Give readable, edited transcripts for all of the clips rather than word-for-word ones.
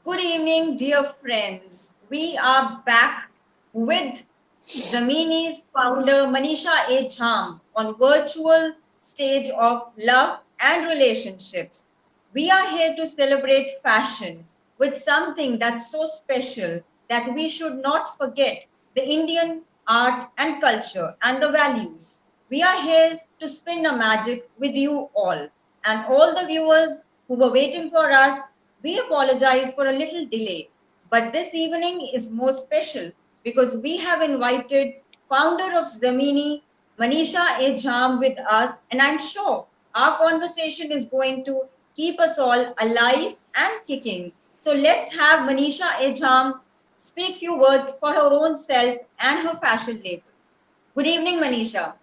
Good evening, dear friends. We are back with Zamini's founder Manisha A. Jham on virtual stage of love and relationships. We are here to celebrate fashion with something that's so special that we should not forget the Indian art and culture and the values. We are here to spin a magic with you all. And all the viewers who were waiting for us, we apologize for a little delay. But this evening is more special because we have invited founder of Zamini, Manisha A. Jham with us, and I'm sure our conversation is going to keep us all alive and kicking. So let's have Manisha A. Jham speak few words for her own self and her fashion label. Good evening, Manisha.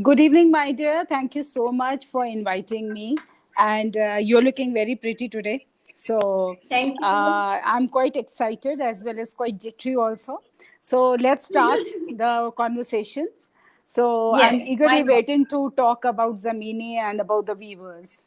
Good evening, my dear. Thank you so much for inviting me. And you're looking very pretty today. So Thank you. I'm quite excited as well as quite jittery also. So let's start the conversations. So I'm Yes, why eagerly not? waiting to talk about Zamini and about the weavers.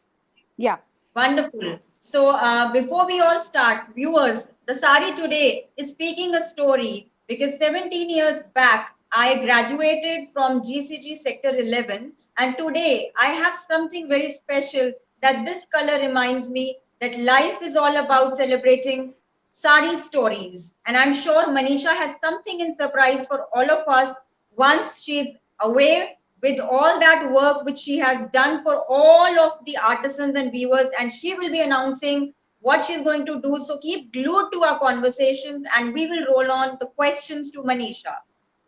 Yeah. Wonderful. So, before we all start, viewers, the sari today is speaking a story because 17 years back, I graduated from GCG Sector 11, and today I have something very special that this color reminds me that life is all about celebrating sari stories. And I'm sure Manisha has something in surprise for all of us once she's away with all that work which she has done for all of the artisans and viewers, and she will be announcing what she's going to do. So keep glued to our conversations and we will roll on the questions to Manisha.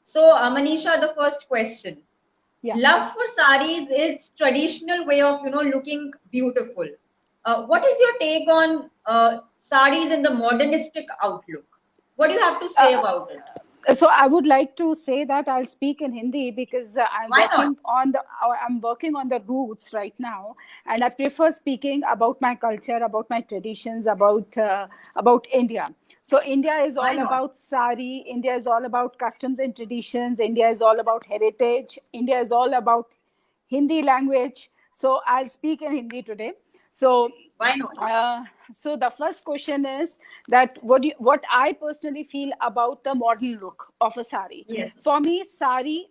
So, Manisha, the first question. Yeah. Love for saris is traditional way of looking beautiful. What is your take on saris in the modernistic outlook? What do you have to say Uh, about it? so I would like to say that I'll speak in Hindi because Why not? I'm working on the roots right now, and I prefer speaking about my culture, about my traditions, about India. So India is Why all not? about sari. India is all about customs and traditions. India is all about heritage. India is all about Hindi language. So I'll speak in Hindi today. So Why not? uh, so the first question is that what I personally feel about the modern look of a sari. Yes. For me, sari,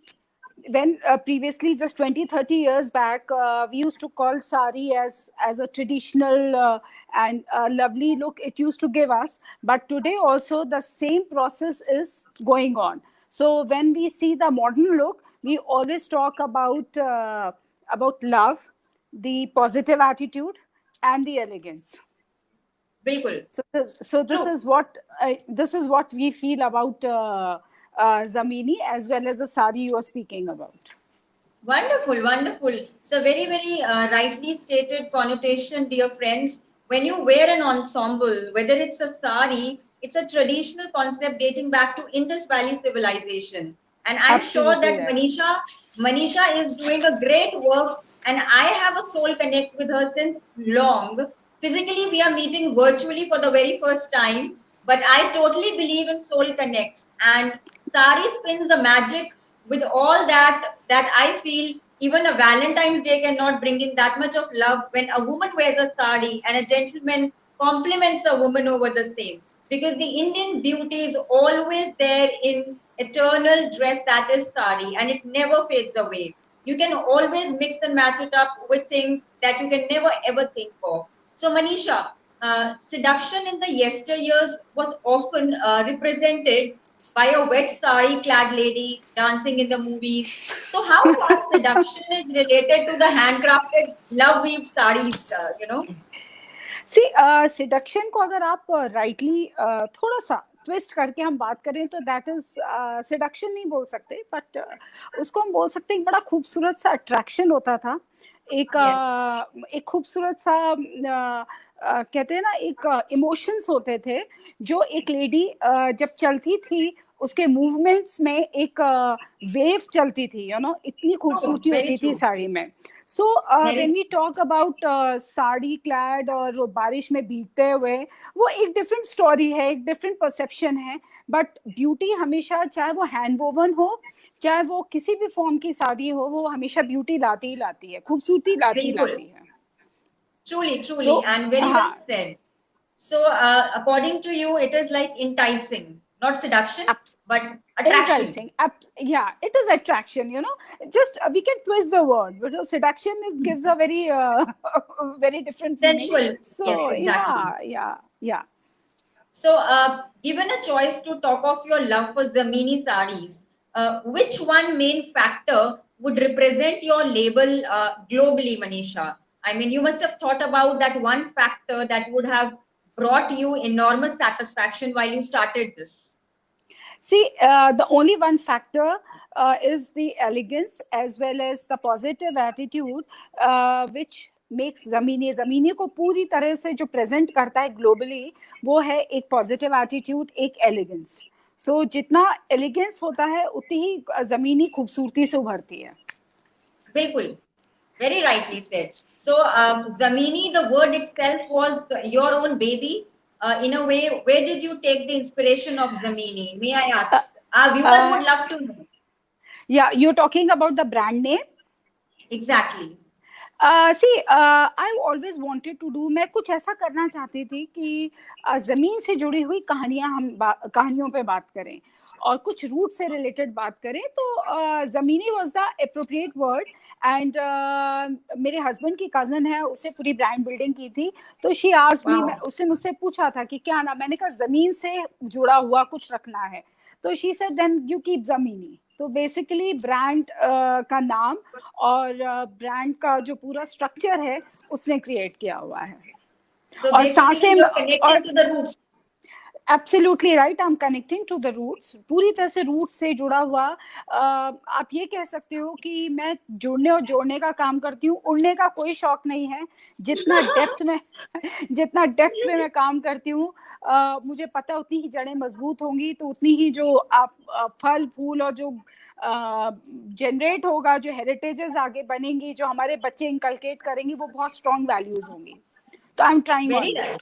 when previously just 20-30 years back, we used to call sari as a traditional and lovely look it used to give us. But today also the same process is going on. So when we see the modern look, we always talk about love, the positive attitude, and the elegance. Bilkul. So this True. is what we feel about Zamini as well as the sari you are speaking about. Wonderful, wonderful. It's a very, very rightly stated connotation, dear friends. When you wear an ensemble, whether it's a sari, it's a traditional concept dating back to Indus Valley civilization. And I'm sure Absolutely that right. Manisha is doing a great work, and I have a soul connect with her since long. Physically, we are meeting virtually for the very first time, but I totally believe in soul connects. And sari spins the magic with all that I feel even a Valentine's Day cannot bring in that much of love when a woman wears a sari and a gentleman compliments a woman over the same. Because the Indian beauty is always there in eternal dress that is sari and it never fades away. You can always mix and match it up with things that you can never ever think of. So Manisha, seduction in the yesteryears was often represented by a wet sari clad lady dancing in the movies. So, how far seduction is related to the handcrafted love weaved saris? C seduction को अगर आप rightly थोड़ा सा twist करके हम बात करें तो दैट इज सिडक्शन नहीं बोल सकते बट उसको हम बोल सकते हैं एक बड़ा खूबसूरत सा अट्रैक्शन होता था एक Yes, एक खूबसूरत सा कहते हैं ना एक इमोशंस होते थे जो एक लेडी जब चलती थी उसके मूवमेंट्स में एक वेव चलती थी इतनी true, खूबसूरती very होती थी true. साड़ी में so when Very we talk about sari clad और वो बारिश में भीगते हुए वो एक डिफरेंट स्टोरी है एक डिफरेंट परसेप्शन है बट ब्यूटी हमेशा चाहे वो हैंड वोवन हो चाहे वो किसी भी फॉर्म की साड़ी हो वो हमेशा ब्यूटी लाती ही लाती है खूबसूरती लाती ही true. लाती है Truly, so truly, and very well हाँ said. So, according to you, it is like enticing, not seduction, Abs- but attraction. Enticing. Yeah, it is attraction, you know. Just we can twist the word, but seduction it gives a very very different meaning. Sensual. Yes, So exactly. yeah. So, given a choice to talk of your love for Zamini sarees, which one main factor would represent your label globally, Manisha? I mean, you must have thought about that one factor that would have brought you enormous satisfaction while you started this. See, the only one factor is the elegance as well as the positive attitude, which makes जमीनी को पूरी तरह से जो present करता है globally, वो है एक पॉजिटिव एटीट्यूड, एक एलिगेंस. सो जितना एलिगेंस होता है उतनी ही जमीनी खूबसूरती से उभरती है. Bilkul. Very rightly said. So, Zamini, the word itself was your own baby. In a way, where did you take the inspiration of Zamini? May I ask? Our viewers would love to know. Yeah, you're talking about the brand name? Exactly. I always wanted to do. मैं कुछ ऐसा करना चाहती थी कि जमीन से जुड़ी हुई कहानियों पे बात करें और कुछ रूट से रिलेटेड बात करें. तो जमीनी was the appropriate word. And मेरे हस्बैंड की कजन है, उसने पूरी ब्रांड बिल्डिंग की थी. तो शी आस्क्ड मी, उसने मुझसे पूछा था कि क्या नाम. मैंने कहा जमीन से जुड़ा हुआ कुछ रखना है. तो she said then you keep Zameeni. तो बेसिकली ब्रांड का नाम और ब्रांड का जो पूरा स्ट्रक्चर है उसने क्रिएट किया हुआ है. So और सांसें और to the roots. Absolutely right. I am connecting to the roots. पूरी तरह से रूट्स से जुड़ा हुआ. आप ये कह सकते हो कि मैं जुड़ने और जोड़ने का काम करती हूँ. उड़ने का कोई शौक नहीं है. जितना डेप्थ में मैं काम करती हूँ, मुझे पता उतनी ही जड़ें मजबूत होंगी, तो उतनी ही जो आप फल फूल और जो जनरेट होगा, जो हेरिटेजेस आगे बनेंगी, जो हमारे बच्चे इंकलकेट करेंगे, वो बहुत स्ट्रॉन्ग वैल्यूज होंगी. तो I am trying on that.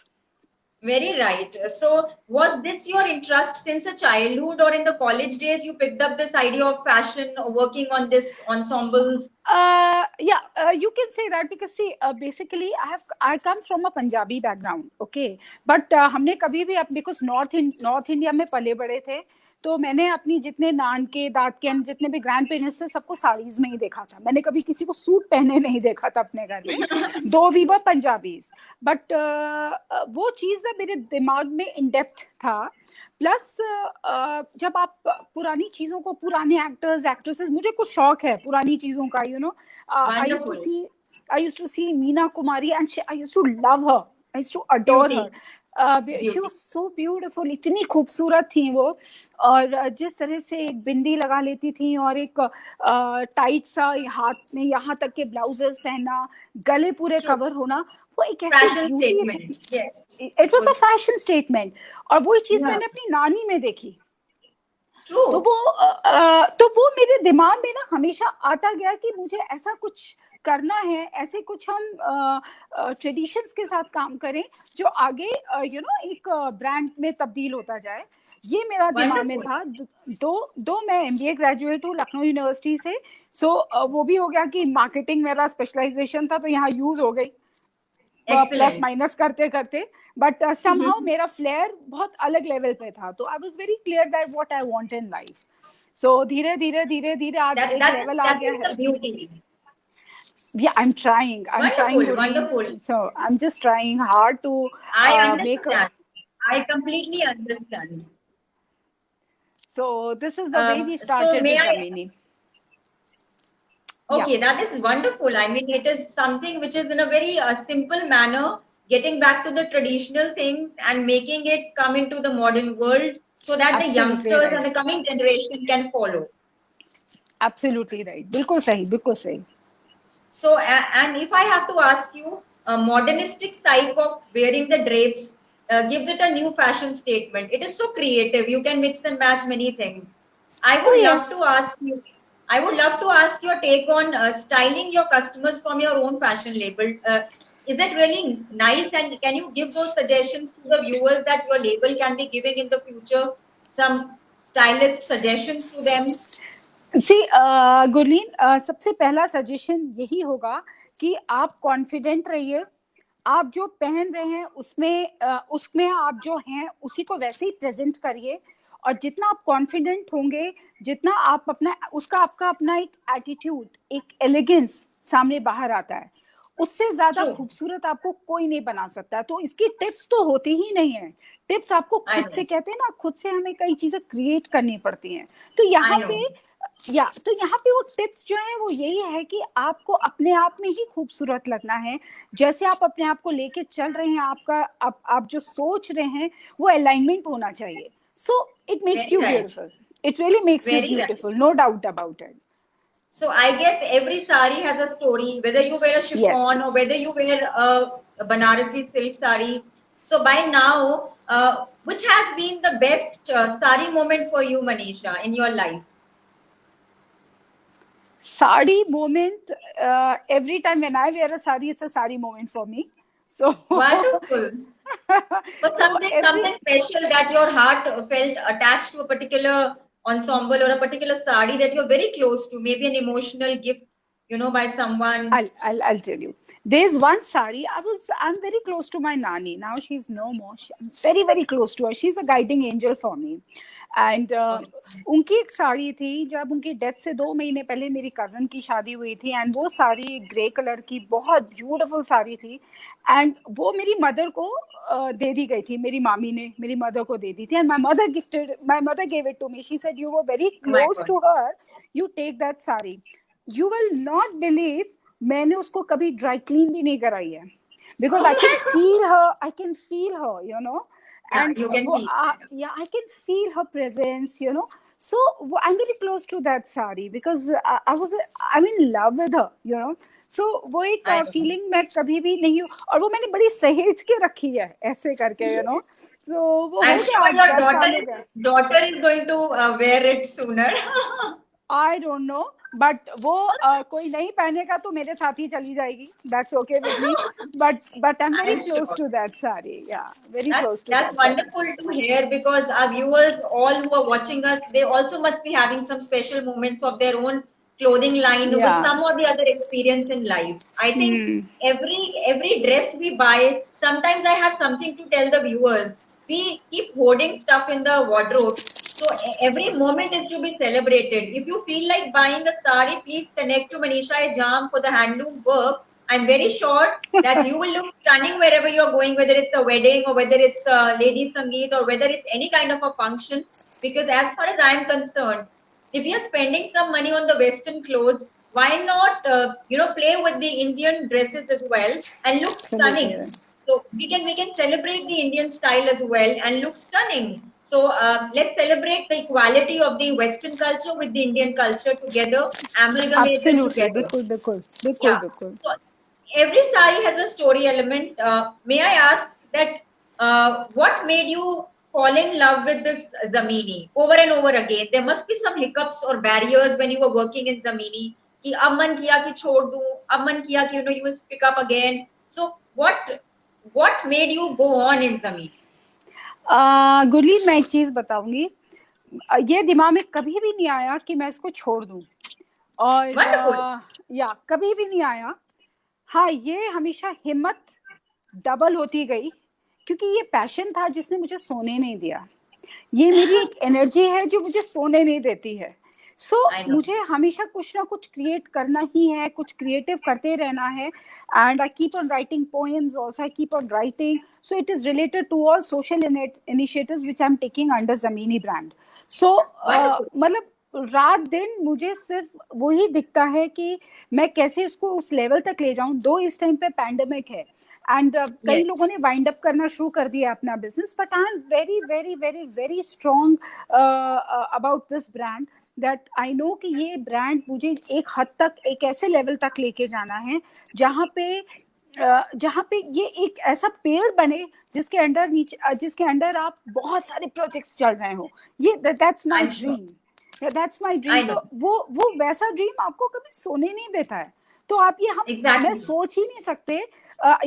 Very right. So, was this your interest since a childhood, or in the college days you picked up this idea of fashion, or working on this ensembles? You can say that because see, basically I come from a Punjabi background, okay, but हमने कभी भी because North India में पले बड़े थे, तो मैंने अपनी जितने नान के दाद के जितने भी ग्रैंड पेरेंट्स थे सबको साड़ीज में ही देखा था. मैंने कभी किसी को सूट पहने नहीं देखा था अपने घर में. दो वी वर पंजाबीज, बट वो चीज ना मेरे दिमाग में इन डेप्थ था. प्लस जब आप पुरानी चीजों को, पुराने एक्टर्स एक्ट्रेसेस, मुझे कुछ शौक है पुरानी चीजों का, you know. I used to see Meena Kumari and I used to love her. I used to adore her. She was so beautiful. इतनी खूबसूरत थी वो. और जिस तरह से एक बिंदी लगा लेती थी और एक टाइट सा हाथ में यहाँ तक के ब्लाउजेस पहनना, गले पूरे कवर होना, वो एक ऐसी ब्यूटी थी. It was a fashion statement. और वो चीज मैंने अपनी नानी में देखी. तो वो मेरे दिमाग में ना हमेशा आता गया कि मुझे ऐसा कुछ करना है, ऐसे कुछ हम ट्रेडिशंस के साथ काम करें जो आगे यू नो एक ब्रांड में तब्दील होता जाए. ये मेरा दिमाग में था. दो मैं MBA ग्रेजुएट हूँ लखनऊ यूनिवर्सिटी से. सो वो भी हो गया कि मार्केटिंग मेरा स्पेशलाइजेशन था, तो यहाँ यूज हो गई प्लस माइनस करते करते. बट समहाउ मेरा फ्लेयर बहुत अलग लेवल पे था. तो I was very clear that what I want in life. So धीरे धीरे आज एक लेवल आ गया है. Yeah, I'm trying. Wonderful. So I'm just trying hard to make a. I completely understand. So this is the way we started with Zamini. Okay, that is wonderful. I mean, it is something which is in a very simple manner, getting back to the traditional things and making it come into the modern world so that the youngsters and the coming generation can follow. Absolutely right. बिल्कुल सही. So, and if I have to ask you, a modernistic side of wearing the drapes gives it a new fashion statement. It is so creative. You can mix and match many things. I would love to ask your take on styling your customers from your own fashion label. Is it really nice? And can you give those suggestions to the viewers that your label can be giving in the future? Some stylist suggestions to them? सी गुरलीन, सबसे पहला suggestion यही होगा कि आप confident रहिए आप जो पहन रहे हैं उसमें आप जो हैं उसी को वैसे ही प्रेजेंट करिए, और जितना आप कॉन्फिडेंट होंगे, जितना आप अपना उसका आपका अपना एक एटीट्यूड, एक एलिगेंस सामने बाहर आता है, उससे ज्यादा True. खूबसूरत आपको कोई नहीं बना सकता। तो इसकी टिप्स तो होती ही नहीं है, टिप्स आपको I खुद know. से, कहते हैं ना, खुद से हमें कई चीजें क्रिएट करनी पड़ती हैं। तो I यहाँ know. पे वो टिप्स जो है वो यही है कि आपको अपने आप में ही खूबसूरत लगना है। जैसे आप अपने आप को लेके चल रहे हैं, आप जो सोच रहे हैं वो अलाइनमेंट होना चाहिए। So it makes Very you right. Beautiful, it really makes you Very right. Beautiful, no doubt about it. So I guess every sari has a story, whether you wear a Yes. chiffon or whether you wear a Banarasi silk sari. So by now, which has been the best sari moment for you, Manisha, in your life? Sari moment, every time when I wear a sari, it's a sari moment for me. So Wonderful. But so something special that your heart felt attached to a particular ensemble or a particular sari that you're very close to, maybe an emotional gift, by someone. I'll tell you. There's one sari. I'm very close to my nani. Now she's no more. I'm very very close to her. She's a guiding angel for me. And उनकी एक साड़ी थी, जब उनकी death से 2 महीने पहले मेरी cousin की शादी हुई थी, एंड वो साड़ी ग्रे कलर की बहुत ब्यूटीफुल साड़ी थी, एंड वो मेरी मदर को दे दी गई थी, मेरी मामी ने मेरी मदर को दे दी थी, and my mother give it to me. She said you were very Oh my close God. To her, you take that sari. You will not believe, मैंने उसको कभी ड्राई क्लीन भी नहीं कराई है, because Oh my God. I can feel her, you know, Yeah, and you can feel. yeah, I can feel her presence, you know. So I'm very close to that sari because I'm in love with her, you know. So वो एक I know. feeling मैं कभी भी नहीं, और वो मैंने बड़ी सहेज के रखी है ऐसे करके, you know. So वो हो I'm गया, sure your 10 साल हो गया। daughter is going to wear it sooner. I don't know, but वो कोई नहीं पहनेगा तो मेरे साथ ही चली जाएगी, that's okay with me, but I'm very I'm close sure. to that sari, yeah, very That's close to that's that sari. wonderful to hear because our viewers, all who are watching us, they also must be having some special moments of their own clothing line with Yeah. some or the other experience in life. I think Hmm. every dress we buy, sometimes I have something to tell the viewers. We keep hoarding stuff in the wardrobe. So every moment is to be celebrated. If you feel like buying a sari, please connect to Manisha Jam for the handloom work. I'm very sure that you will look stunning wherever you're going, whether it's a wedding or whether it's a lady sangeet or whether it's any kind of a function. Because as far as I'm concerned, if you're spending some money on the Western clothes, why not, play with the Indian dresses as well and look Absolutely. stunning. So we can celebrate the Indian style as well and look stunning. So let's celebrate the equality of the Western culture with the Indian culture together, amalgamate them Absolutely. together. बिल्कुल बिल्कुल बिल्कुल Yeah. बिल्कुल। So every sari has a story element. May I ask that what made you fall in love with this Zamini over and over again? There must be some hiccups or barriers when you were working in Zamini. कि अब मन किया कि छोड़ दूं, अब मन किया कि you will pick up again. So what made you go on in Zamini? Gurleen, मैं एक चीज बताऊंगी, ये दिमाग में कभी भी नहीं आया कि मैं इसको छोड़ दूं, और Wonderful. या कभी भी नहीं आया। हाँ, ये हमेशा हिम्मत डबल होती गई, क्योंकि ये पैशन था जिसने मुझे सोने नहीं दिया। ये मेरी एक एनर्जी है जो मुझे सोने नहीं देती है। सो I know. मुझे हमेशा कुछ ना कुछ क्रिएट करना ही है, कुछ क्रिएटिव करते रहना है, and I keep on writing poems also, I keep on writing, so it is related to all social initiatives which I am taking under Zameeni brand. So Wonderful. मतलब रात दिन मुझे सिर्फ वही दिखता है कि मैं कैसे उसको उस लेवल तक ले जाऊं। दो इस टाइम पे पैंडेमिक है, एंड कई Yes. लोगों ने वाइंड अप करना शुरू कर दिया अपना business, but I am very very very very strong about this brand, that I know कि ये ब्रांड मुझे एक हद तक, एक ऐसे लेवल तक लेके जाना है जहाँ पे ये एक ऐसा पेड़ बने जिसके अंडर आप बहुत सारे प्रोजेक्ट्स चल रहे हो। ये that's my I'm sure. Dream, that's my I dream. know. तो वो वैसा ड्रीम आपको कभी सोने नहीं देता है। तो आप ये मैं Exactly. सोच ही नहीं सकते।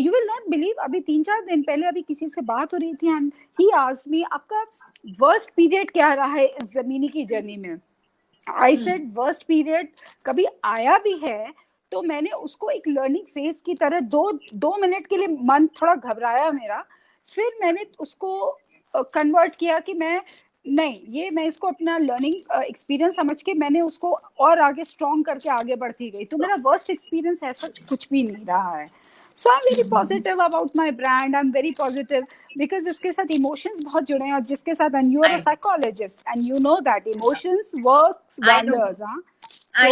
यू विल नॉट बिलीव, अभी 3-4 दिन पहले अभी किसी से बात हो रही थी, एंड ही आस्क्ड मी आपका वर्स्ट पीरियड क्या रहा है इस ज़मीनी की जर्नी में। आई सेड वर्स्ट पीरियड कभी आया भी है तो मैंने उसको एक लर्निंग फेज की तरह 2 मिनट के लिए मन थोड़ा घबराया मेरा, फिर मैंने उसको कन्वर्ट किया कि मैं इसको अपना लर्निंग एक्सपीरियंस समझ के मैंने उसको और आगे स्ट्रॉन्ग करके आगे बढ़ती गई। तो मेरा वर्स्ट एक्सपीरियंस ऐसा कुछ भी नहीं रहा है। So I am very positive about my brand, I am very positive because इसके साथ इमोशंस बहुत जुड़े हैं, और जिसके साथ, and you are a psychologist and you know that emotions works I know. Wonders. हाँ, I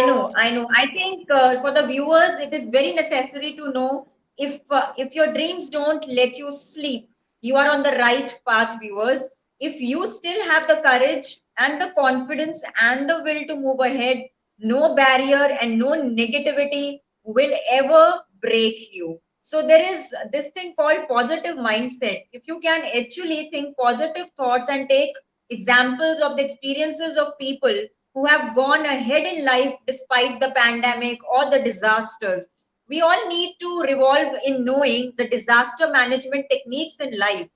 know. I think for the viewers, it is very necessary to know if your dreams don't let you sleep, you are on the right path, viewers. If you still have the courage and the confidence and the will to move ahead, no barrier and no negativity will ever break you. So there is this thing called positive mindset. If you can actually think positive thoughts and take examples of the experiences of people who have gone ahead in life despite the pandemic or the disasters. We all need to revolve in knowing the disaster management techniques in life.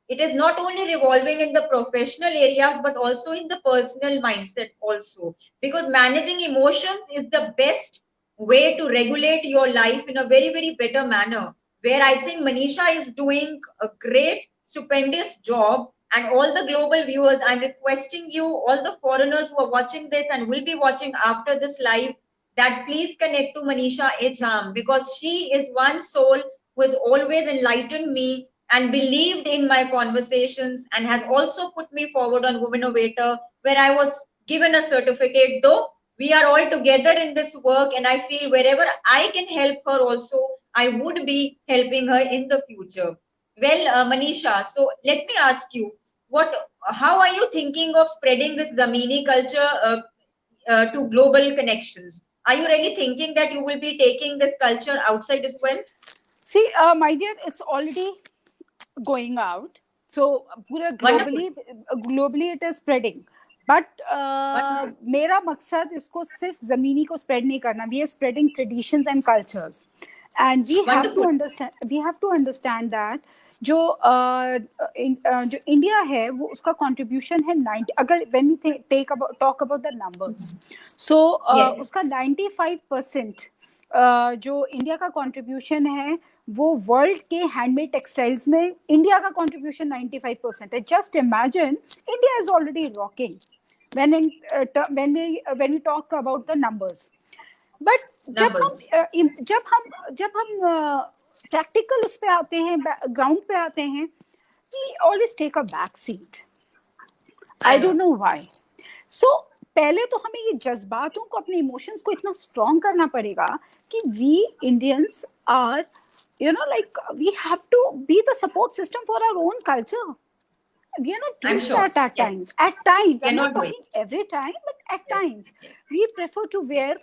It is not only revolving in the professional areas but also in the personal mindset also, because managing emotions is the best way to regulate your life in a very better manner, where I think Manisha is doing a great stupendous job. And all the global viewers, I'm requesting you, all the foreigners who are watching this and will be watching after this live, that please connect to Manisha Ejam, because she is one soul who has always enlightened me and believed in my conversations and has also put me forward on Womenovator, where I was given a certificate. Though we are all together in this work, and I feel wherever I can help her also, I would be helping her in the future. Well, Manisha, so let me ask you, how are you thinking of spreading this Zamini culture to global connections? Are you really thinking that you will be taking this culture outside as well? see, my dear, it's already going out. So पूरा Wonderful. globally it is spreading. But Wonderful. मेरा मकसद इसको सिर्फ जमीनी को spread नहीं करना. We are spreading traditions and cultures, and we have to Wonderful. understand that जो जो इंडिया है वो उसका कंट्रीब्यूशन है 90. अगर when we talk about the numbers, so Yes. उसका 95% जो इंडिया का कंट्रीब्यूशन है वो वर्ल्ड के हैंडमेड टेक्सटाइल्स में इंडिया का कंट्रीब्यूशन 95% है. Just imagine, India is already rocking when we talk about the numbers. But जब हम प्रैक्टिकल उस पे आते हैं, ग्राउंड पे आते हैं, we always take a back seat. I don't know why. So पहले तो हमें ये जज्बातों को, अपने इमोशंस को इतना स्ट्रॉन्ग करना पड़ेगा कि we Indians are, like we have to be the support system for our own culture. We are not doing that at times. At times, I'm not talking every time, but at times we prefer to wear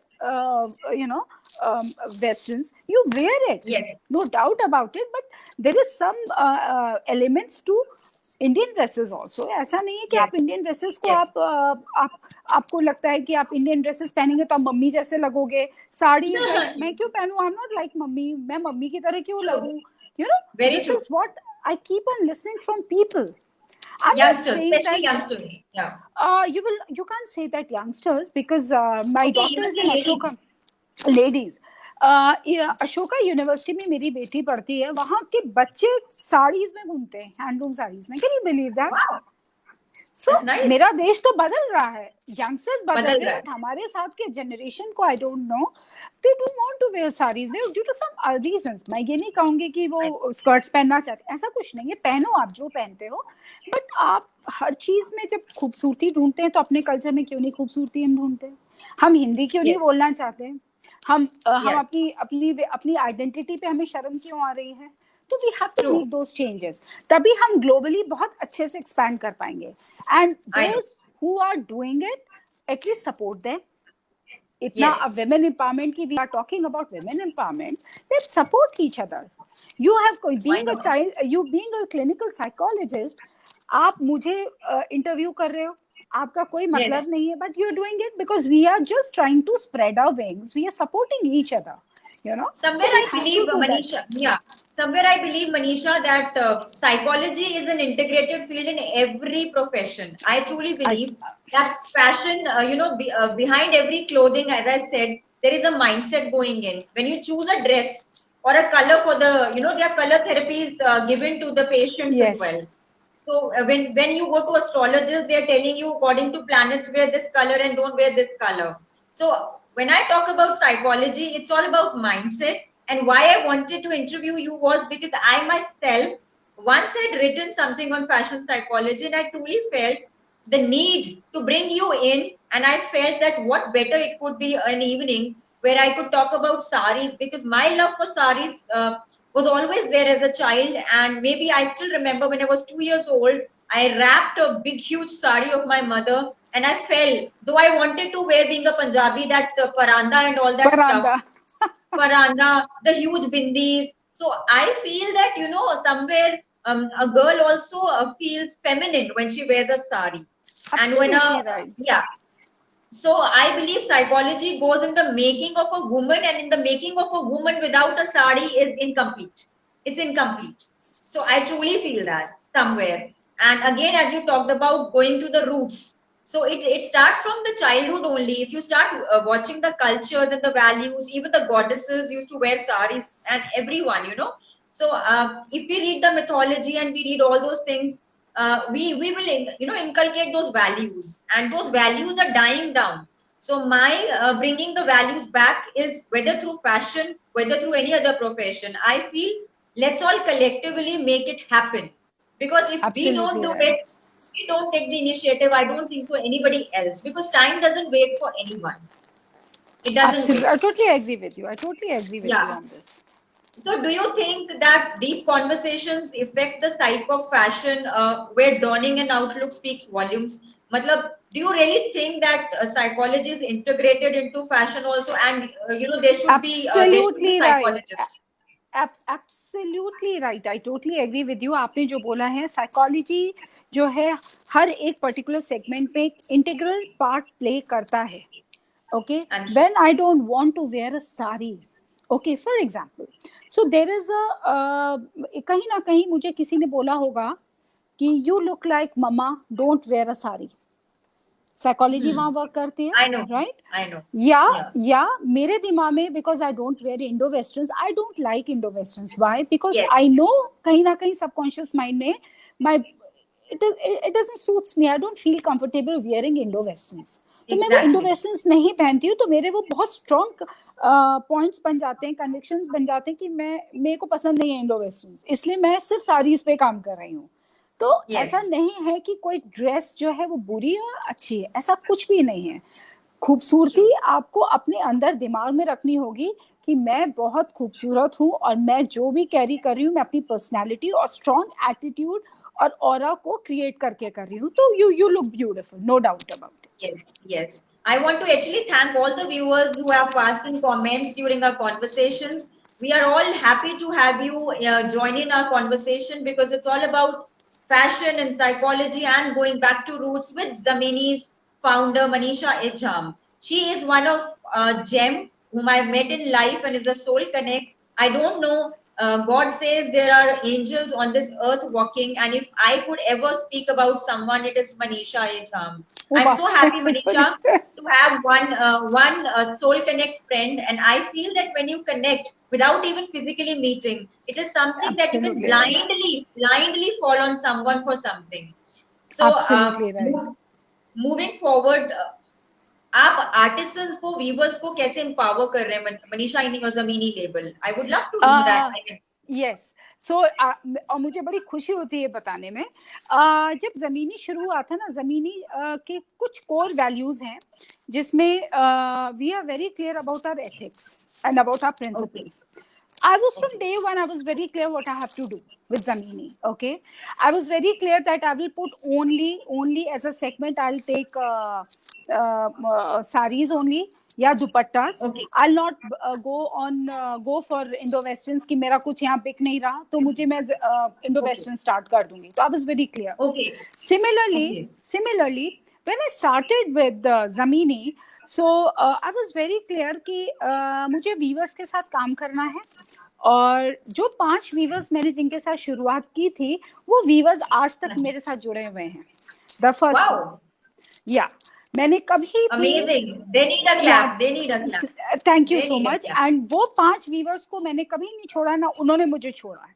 westerns. You wear it, no doubt about it, but there is some elements to Indian dresses also. ऐसा नहीं है कि आप Indian dresses को आपको लगता है कि आप इंडियन ड्रेसेस पहनेंगे तो आप मम्मी जैसे लगोगे. साड़ी मैं क्यों पहनूं? I am not like mummy. मैं मम्मी की तरह क्यों लगूं? This is what I keep on listening from people. Youngsters, especially youngsters. Yeah. You can't say that youngsters, because my daughter is in Ashoka. Ladies. Ashoka university में मेरी बेटी पढ़ती है. वहां के बच्चे साड़ीज में घूमते हैं, हैंडलूम साड़ीज में. Can you believe that? So मेरा देश तो बदल रहा है, यंगस्टर्स बदल रहे हैं. हमारे साथ के जनरेशन को आई don't no, they don't want to wear sarees due to some reasons. मैं ये नहीं कहूंगी कि वो स्कर्ट्स पहनना चाहते, ऐसा कुछ नहीं है. पहनो आप जो पहनते हो, बट आप हर चीज में जब खूबसूरती ढूंढते हैं तो अपने कल्चर में क्यों नहीं खूबसूरती हम ढूंढते हैं? हम हिंदी क्यों नहीं बोलना चाहते हैं? हम अपनी आइडेंटिटी पे हमें शर्म क्यों आ रही है? तो we have to make those changes, तभी हम ग्लोबली बहुत अच्छे से एक्सपैंड कर पाएंगे. And those who are doing it, at least support them. इतना women empowerment की we are talking about women empowerment, let's support each other. You have being a clinical psychologist, आप मुझे इंटरव्यू कर रहे हो, आपका कोई मतलब नहीं है, but you are doing it because we are just trying to spread our wings. We are supporting each other. Somewhere I believe, Manisha, that psychology is an integrated field in every profession. I truly believe that fashion, behind every clothing, as I said, there is a mindset going in. When you choose a dress or a color for the, there are color therapies given to the patients as Yes. well. So when you go to astrologers, they're telling you according to planets, wear this color and don't wear this color. So when I talk about psychology, it's all about mindset. And why I wanted to interview you was because I myself once had written something on fashion psychology, and I truly felt the need to bring you in. And I felt that what better it could be an evening where I could talk about saris, because my love for saris was always there as a child. And maybe I still remember when I was 2 years old, I wrapped a big, huge sari of my mother, and I fell. Though I wanted to wear, being a Punjabi, that paranda and all that stuff, Paranda. paranda, the huge bindis. So I feel that, somewhere a girl also feels feminine when she wears a sari. And when Absolutely right. yeah, so I believe psychology goes in the making of a woman, and in the making of a woman without a sari is incomplete. It's incomplete. So I truly feel that somewhere. And again, as you talked about going to the roots, so it starts from the childhood only. If you start watching the cultures and the values, even the goddesses used to wear saris, and everyone. So if we read the mythology and we read all those things, we will inculcate those values, and those values are dying down. So my bringing the values back is, whether through fashion, whether through any other profession, I feel let's all collectively make it happen, because if we don't Absolutely do right. it, we don't take the initiative, I don't think so anybody else, because time doesn't wait for anyone. It doesn't Absolutely. wait. I totally agree with you. I totally agree with you Yeah. on this. So, do you think that deep conversations affect the type of fashion where donning and outlook speaks volumes? Matlab, do you really think that psychology is integrated into fashion also, and there should be Absolutely right. psychologists? Absolutely right, I totally agree with you. आपने जो बोला है, psychology जो है हर एक particular segment में एक integral part play करता है। Okay, And when I don't want to wear a sari, okay for example, so there is a कहीं ना कहीं मुझे किसी ने बोला होगा कि you look like mama, don't wear a sari. Psychology वहां वर्क करती है, I know, right? I know. Yeah. या मेरे दिमाग में, because I don't wear Indo westerns, I don't like Indo westerns, why? Because Yes. I know कहीं ना कहीं सबकॉन्शियस माइंड में my it doesn't suits me, I don't feel comfortable wearing Indo westerns, तो मैं वो इंडो Exactly. वेस्टर्न्स नहीं पहनती हूँ। तो मेरे वो बहुत स्ट्रॉन्ग पॉइंट्स बन जाते हैं, कन्विक्शंस बन जाते हैं कि मेरे को पसंद नहीं है इंडो वेस्टर्न्स, इसलिए मैं सिर्फ साड़ीज पे काम कर रही हूँ। तो Yes. ऐसा नहीं है कि कोई ड्रेस जो है वो बुरी है अच्छी है, ऐसा कुछ भी नहीं है। खूबसूरती आपको अपने अंदर दिमाग में रखनी होगी कि मैं बहुत खूबसूरत हूँ, और मैं जो भी कैरी कर रही हूँ, मैं अपनी पर्सनैलिटी और स्ट्रॉन्ग एटीट्यूड और ऑरा को क्रिएट करके कर रही हूँ। तो you look beautiful, no doubt about it. Yes, yes. I want to actually thank all the viewers who have passed in comments during our conversations. We are all happy to have you join in our conversation, because it's all about fashion and psychology and going back to roots with Zamini's founder, Manisha Ejam. She is one of Gem, whom I met in life and is a soul connect. I don't know. God says there are angels on this earth walking, and if I could ever speak about someone, it is Manisha Ejam. I'm so happy, Manisha, to have one soul connect friend, and I feel that when you connect without even physically meeting, it is something that you can Absolutely right. blindly fall on someone for something. So, Absolutely right. moving forward, आप artisans को, weavers को कैसे empower कर रहे हैं Manisha in your ज़मीनी लेबल? I would love to know that. Yes, so और मुझे बड़ी खुशी होती है बताने में, जब ज़मीनी शुरू हुआ था ना, ज़मीनी के कुछ कोर वैल्यूज हैं जिसमें we are very clear about our ethics and about our principles. I was from day one, I was very clear what I have to do with Zamini. Okay, I was very clear that I will put only as a segment, I'll take saris only, या दुपट्टास। I'll not go for Indo westerns की मेरा कुछ यहाँ बिक नहीं रहा तो मुझे मैं इंडो वेस्टर्न स्टार्ट कर दूंगी। तो I was very clear. Similarly, when I started with Zamini, so I was very clear कि मुझे वीवर्स के साथ काम करना है, और जो 5 वीवर्स मैंने जिनके साथ शुरुआत की थी, वो वीवर्स आज तक मेरे साथ जुड़े हुए हैं। The first one. Yeah. मैंने कभी भी Amazing. They need a clap. They need a clap. Thank you They so need a much. clap. And वो 5 वीवर्स को मैंने कभी नहीं छोड़ा, ना उन्होंने मुझे छोड़ा है।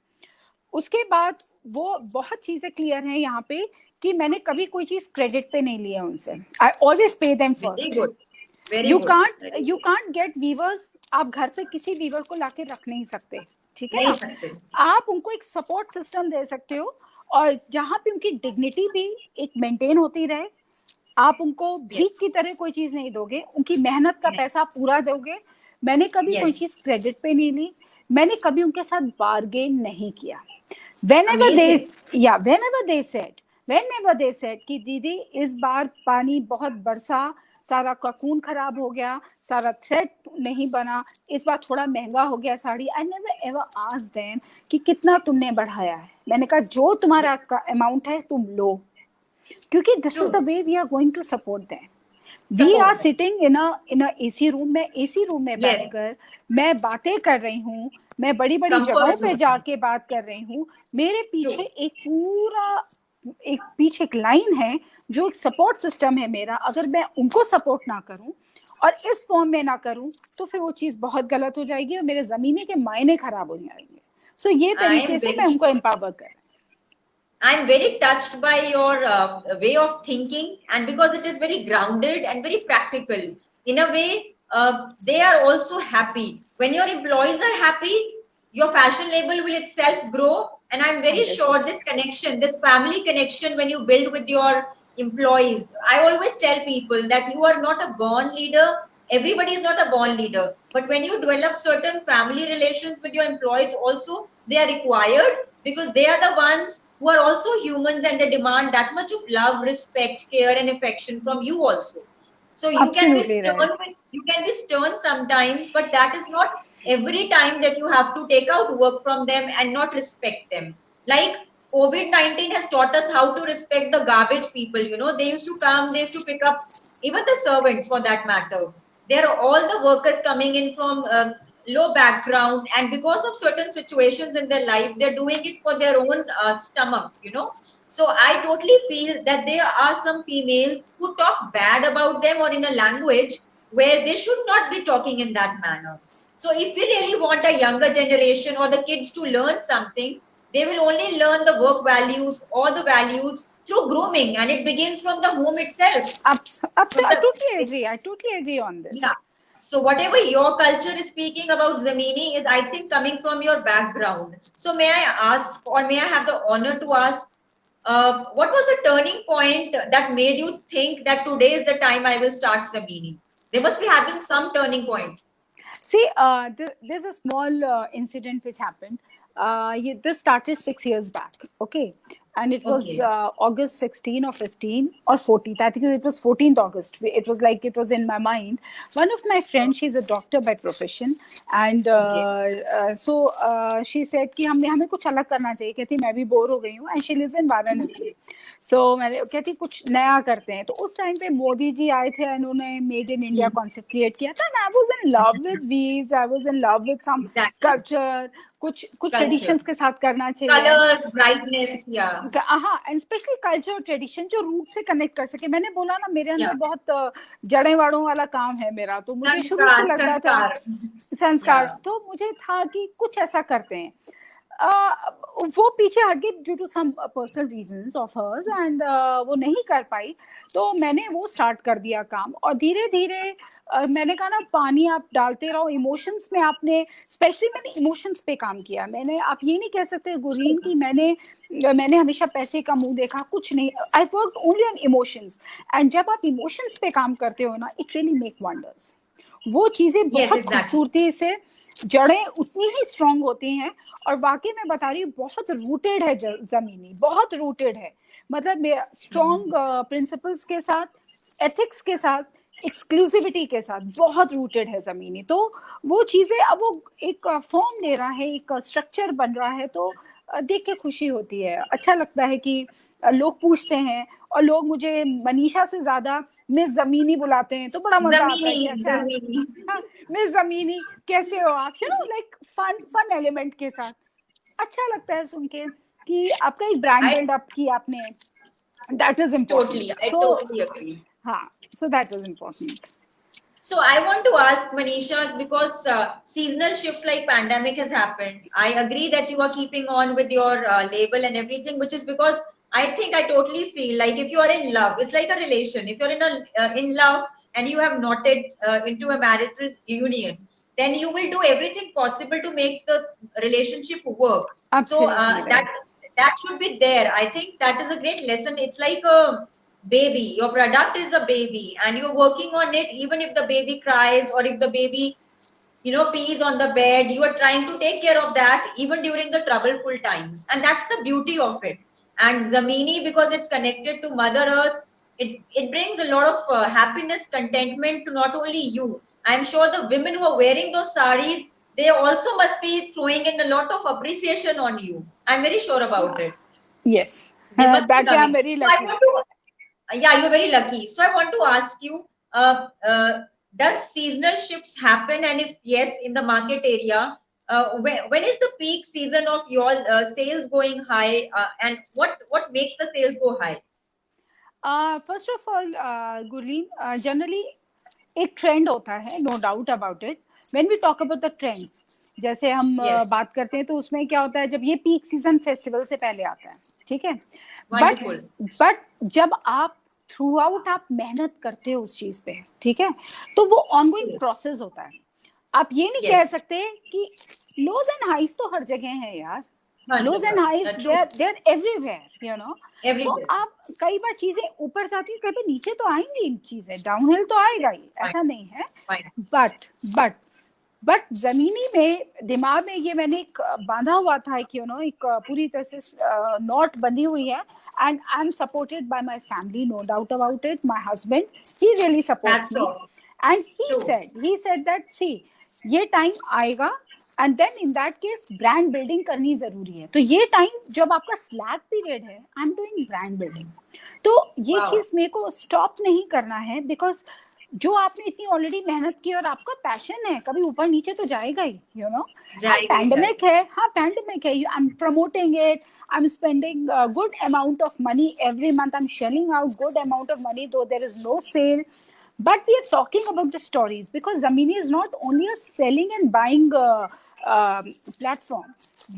उसके बाद वो बहुत चीजें क्लियर हैं यहाँ पे कि मैंने कभी कोई चीज क्रेडिट पे नहीं लिया उनसे। I always pay them Very first. good. Very you good. Can't Very you good. Can't get weavers, आप घर पे किसी वीवर को लाके रख नहीं सकते, ठीक है नहीं ना। सकते। आप उनको एक सपोर्ट सिस्टम दे सकते हो, और जहाँ पे उनकी डिग्निटी भी एक मेंटेन होती रहे। आप उनको भीख की तरह कोई चीज नहीं दोगे, उनकी मेहनत का पैसा पूरा दोगे। मैंने कभी कोई चीज क्रेडिट पे नहीं ली, मैंने कभी उनके साथ बार्गेन नहीं किया। whenever they said कि दीदी इस बार पानी बहुत बरसा, सारा ककून खराब हो गया, सारा थ्रेड नहीं बना, इस बार थोड़ा महंगा हो गया sari, I never ever asked them कि कितना तुमने बढ़ाया है। मैंने कहा जो तुम्हारा अमाउंट है तुम लो, क्योंकि this is the way we are going to support them. We are sitting in a AC room में, एसी रूम में बैठकर मैं बातें कर रही हूँ, मैं बड़ी बड़ी जगहों पे जाके बात कर रही हूँ। मेरे पीछे एक लाइन है जो एक सपोर्ट सिस्टम है मेरा। अगर मैं उनको सपोर्ट ना करूं और इस फॉर्म में ना करूं तो फिर वो चीज बहुत गलत हो जाएगी और मेरे जमीने के मायने खराब हो जाएंगे। सो ये तरीके से मैं उनको एम्पावर कर। I'm very touched by your way of thinking, and because it is very grounded and very practical. In a way, they are also happy. When your employees are happy, your fashion label will itself grow. And I'm very sure this connection, this family connection, when you build with your employees, I always tell people that you are not a born leader. Everybody is not a born leader. But when you develop certain family relations with your employees also, they are required, because they are the ones who are also humans and they demand that much of love, respect, care, and affection from you also. So you can be stern, you can be stern sometimes, but that is not every time that you have to take out work from them and not respect them. Like COVID-19 has taught us how to respect the garbage people. You know, they used to come, they used to pick up even the servants for that matter. There are all the workers coming in from low background, and because of certain situations in their life, they're doing it for their own stomach, you know. So I totally feel that there are some females who talk bad about them, or in a language where they should not be talking in that manner. So if we really want a younger generation or the kids to learn something, they will only learn the work values or the values through grooming, and it begins from the home itself. I totally agree on this. Yeah. So whatever your culture is speaking about Zamini is, I think, coming from your background. So may I ask, or may I have the honor to ask, what was the turning point that made you think that today is the time I will start Zamini? There must be having some turning point. See, there's a small incident which happened. This started 6 years back, okay? And it was August 16 or 15 or 14th. I think it was 14th August. It was like it was in my mind. One of my friends, she's a doctor by profession, and so she said कि हमें कुछ अलग करना चाहिए। कहती मैं भी bore हो गई हूँ, and she lives in Varanasi. So मैंने कहती कुछ नया करते हैं। तो उस टाइम पे मोदी जी आए थे, उन्होंने made in India concept create किया था, and I was in love with these. I was in love with some culture. कुछ ट्रेडिशंस के साथ करना चाहिए, कलर्स, ब्राइटनेस, हाँ, एंड स्पेशली कल्चर और ट्रेडिशन जो रूट से कनेक्ट कर सके। मैंने बोला ना, मेरे अंदर बहुत जड़े वाड़ों वाला काम है मेरा, तो मुझे शुरू से लगता था संस्कार, तो मुझे था कि कुछ ऐसा करते हैं। वो पीछे हट गई due to some personal reasons of hers, and वो नहीं कर पाई। तो मैंने वो स्टार्ट कर दिया काम, और धीरे धीरे मैंने कहा ना, पानी आप डालते रहो इमोशंस में। आपने स्पेशली मैंने इमोशंस पे काम किया। मैंने, आप ये नहीं कह सकते गुरीन कि मैंने हमेशा पैसे का मुंह देखा, कुछ नहीं। I work only on emotions, and जब आप इमोशंस पे काम करते हो ना, इट रियली मेक वंडर्स। वो चीजें बहुत खूबसूरती से, जड़ें उतनी ही स्ट्रांग होती हैं, और वाकई मैं बता रही हूँ बहुत रूटेड है जमीनी, बहुत रूटेड है। मतलब स्ट्रांग प्रिंसिपल्स के साथ, एथिक्स के साथ, एक्सक्लूसिविटी के साथ बहुत रूटेड है जमीनी। तो वो चीजें अब वो एक फॉर्म ले रहा है, एक स्ट्रक्चर बन रहा है, तो देख के खुशी होती है, अच्छा लगता है कि लोग पूछते हैं, और लोग मुझे मनीषा से ज्यादा मिस जमीनी बुलाते हैं, तो बड़ा मजा आता है कि अच्छा, हाँ, मिस जमीनी कैसे हो आप, you know, like fun element के साथ। अच्छा लगता है सुन के कि आपका एक ब्रांड बिल्ड अप की आपने, दैट इज इम्पोर्टेंट। सो हाँ, So that was important. So I want to ask Manisha, because seasonal shifts like pandemic has happened. I agree that you are keeping on with your label and everything, which is because I think I totally feel like if you are in love, it's like a relation. If you're in love and you have knotted into a marital union, then you will do everything possible to make the relationship work. So Absolutely right. that should be there. I think that is a great lesson. It's like a baby. Your product is a baby, and you're working on it. Even if the baby cries or if the baby, pees on the bed, you are trying to take care of that even during the troubleful times, and that's the beauty of it. And Zamini, because it's connected to Mother Earth, it brings a lot of happiness, contentment to not only you. I'm sure the women who are wearing those saris, they also must be throwing in a lot of appreciation on you. I'm very sure about it. Yes. They must be That way I'm loving. very So I lucky. want to, yeah, you're very lucky. So I want to ask you, does seasonal shifts happen? And if yes, in the market area, when is the peak season of your sales going high? And what makes the sales go high? First of all, Gurleen, generally एक trend होता है, no doubt about it. When we talk about the trends, जैसे हम Yes, बात करते हैं, तो उसमें क्या होता है, जब ये पीक सीजन फेस्टिवल से पहले आता है, ठीक है. But wonderful. बट जब आप थ्रू आउट आप मेहनत करते हो उस चीज पे, ठीक है, तो वो ऑनगोइंग प्रोसेस होता है. आप ये नहीं कह Yes, सकते कि लोज एंड हाइज तो हर जगह है यार. Lows and 100%. Highs True. They are everywhere, you know. So Everywhere. आप कई बार चीजें ऊपर जाती है, कई बार नीचे तो आएंगी, इन चीजें डाउनहिल तो आएगा ही, Fine, ऐसा नहीं है. fine. बट बट बट जमीनी में दिमाग में ये मैंने एक बांधा हुआ था कि एक पूरी तरह से नॉट बंधी हुई है. And I am supported by my family, no doubt about it. My husband, he really supports That's me. all. And True. he said that see, ये टाइम आएगा, and then in that case brand building करनी जरूरी है. तो ये time जब आपका slack period है, I am doing brand building. तो ये Wow. चीज मेरे को स्टॉप नहीं करना है, बिकॉज जो आपने इतनी ऑलरेडी मेहनत की और आपका पैशन है, कभी ऊपर नीचे तो जाएगा ही, जाएगा ही पैंडेमिक है, हाँ पैंडेमिक है, I am promoting it, I am spending good amount of money every month. I'm shelling out good amount of money, though there is no sale. But we are talking about the stories, because Zamini is not only a selling and buying platform.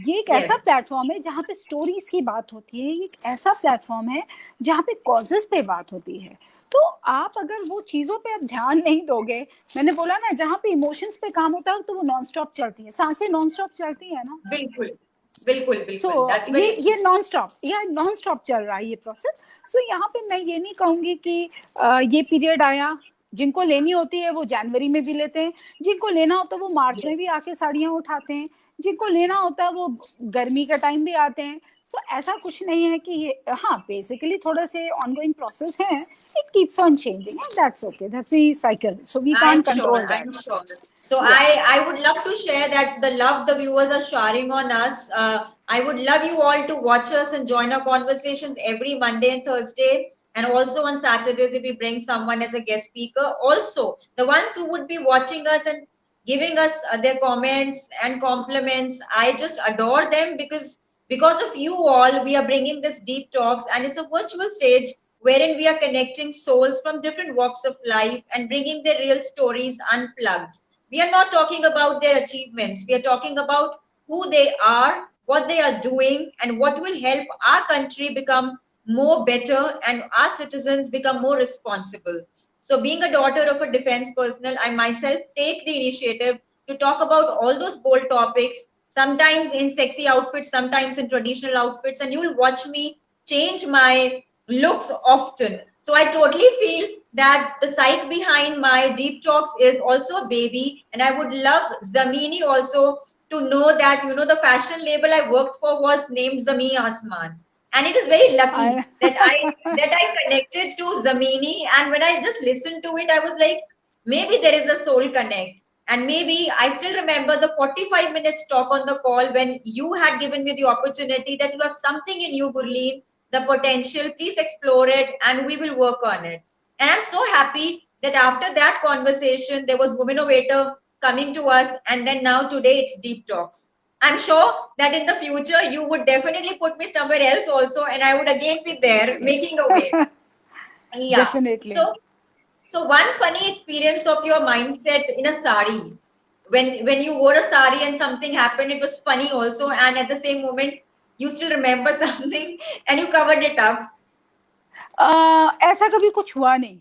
ये एक Yes. ऐसा platform है जहाँ पे stories की बात होती है. एक ऐसा प्लेटफॉर्म है जहाँ पे कॉजेस पे बात होती है. तो आप अगर वो चीजों पे आप ध्यान नहीं दोगे, मैंने बोला ना, जहाँ पे इमोशंस पे काम होता है तो वो नॉन स्टॉप चलती है, सांसें नॉन स्टॉप चलती है ना. बिल्कुल, बिल्कुल, बिल्कुल. सो That's very ये नॉन स्टॉप चल रहा है ये प्रोसेस. सो यहाँ पे मैं ये नहीं कहूंगी कि ये पीरियड आया, जिनको लेनी होती है वो जनवरी में भी लेते हैं, जिनको लेना होता है वो मार्च में भी आके साड़ियाँ उठाते हैं, जिनको लेना होता है वो गर्मी का टाइम भी आते हैं. सो ऐसा कुछ नहीं है कि ये, हाँ बेसिकली थोड़ा से ऑनगोइंग प्रोसेस है. It keeps on changing and that's okay, that's the cycle, so we I'm can't sure, control I'm that. sure. So Yeah. I would love to share that the love the viewers are sharing on us. I would love you all to watch us and join our conversations every Monday and Thursday, and also on Saturdays if we bring someone as a guest speaker. Also, the ones who would be watching us and giving us their comments and compliments, I just adore them, because of you all, we are bringing this deep talks, and it's a virtual stage wherein we are connecting souls from different walks of life and bringing their real stories unplugged. We are not talking about their achievements. We are talking about who they are, what they are doing, and what will help our country become more better and our citizens become more responsible. So, being a daughter of a defense personnel, I myself take the initiative to talk about all those bold topics, sometimes in sexy outfits, sometimes in traditional outfits, and you'll watch me change my looks often. So I totally feel that the psyche behind my deep talks is also a baby, and I would love Zamini also to know that the fashion label I worked for was named Zamini Asman, and it is very lucky I that I connected to Zamini, and when I just listened to it, I was like, maybe there is a soul connect. And maybe I still remember the 45 minutes talk on the call when you had given me the opportunity that you have something in you, Gurleen, the potential, please explore it and we will work on it. And I'm so happy that after that conversation, there was Womenovator coming to us, and then now today it's Deep Talks. I'm sure that in the future you would definitely put me somewhere else also, and I would again be there making a way. Yeah. definitely. So So one funny experience of your mindset in a sari, when you wore a sari and something happened, it was funny also, and at the same moment you still remember something and you covered it up. ऐसा कभी कुछ हुआ नहीं.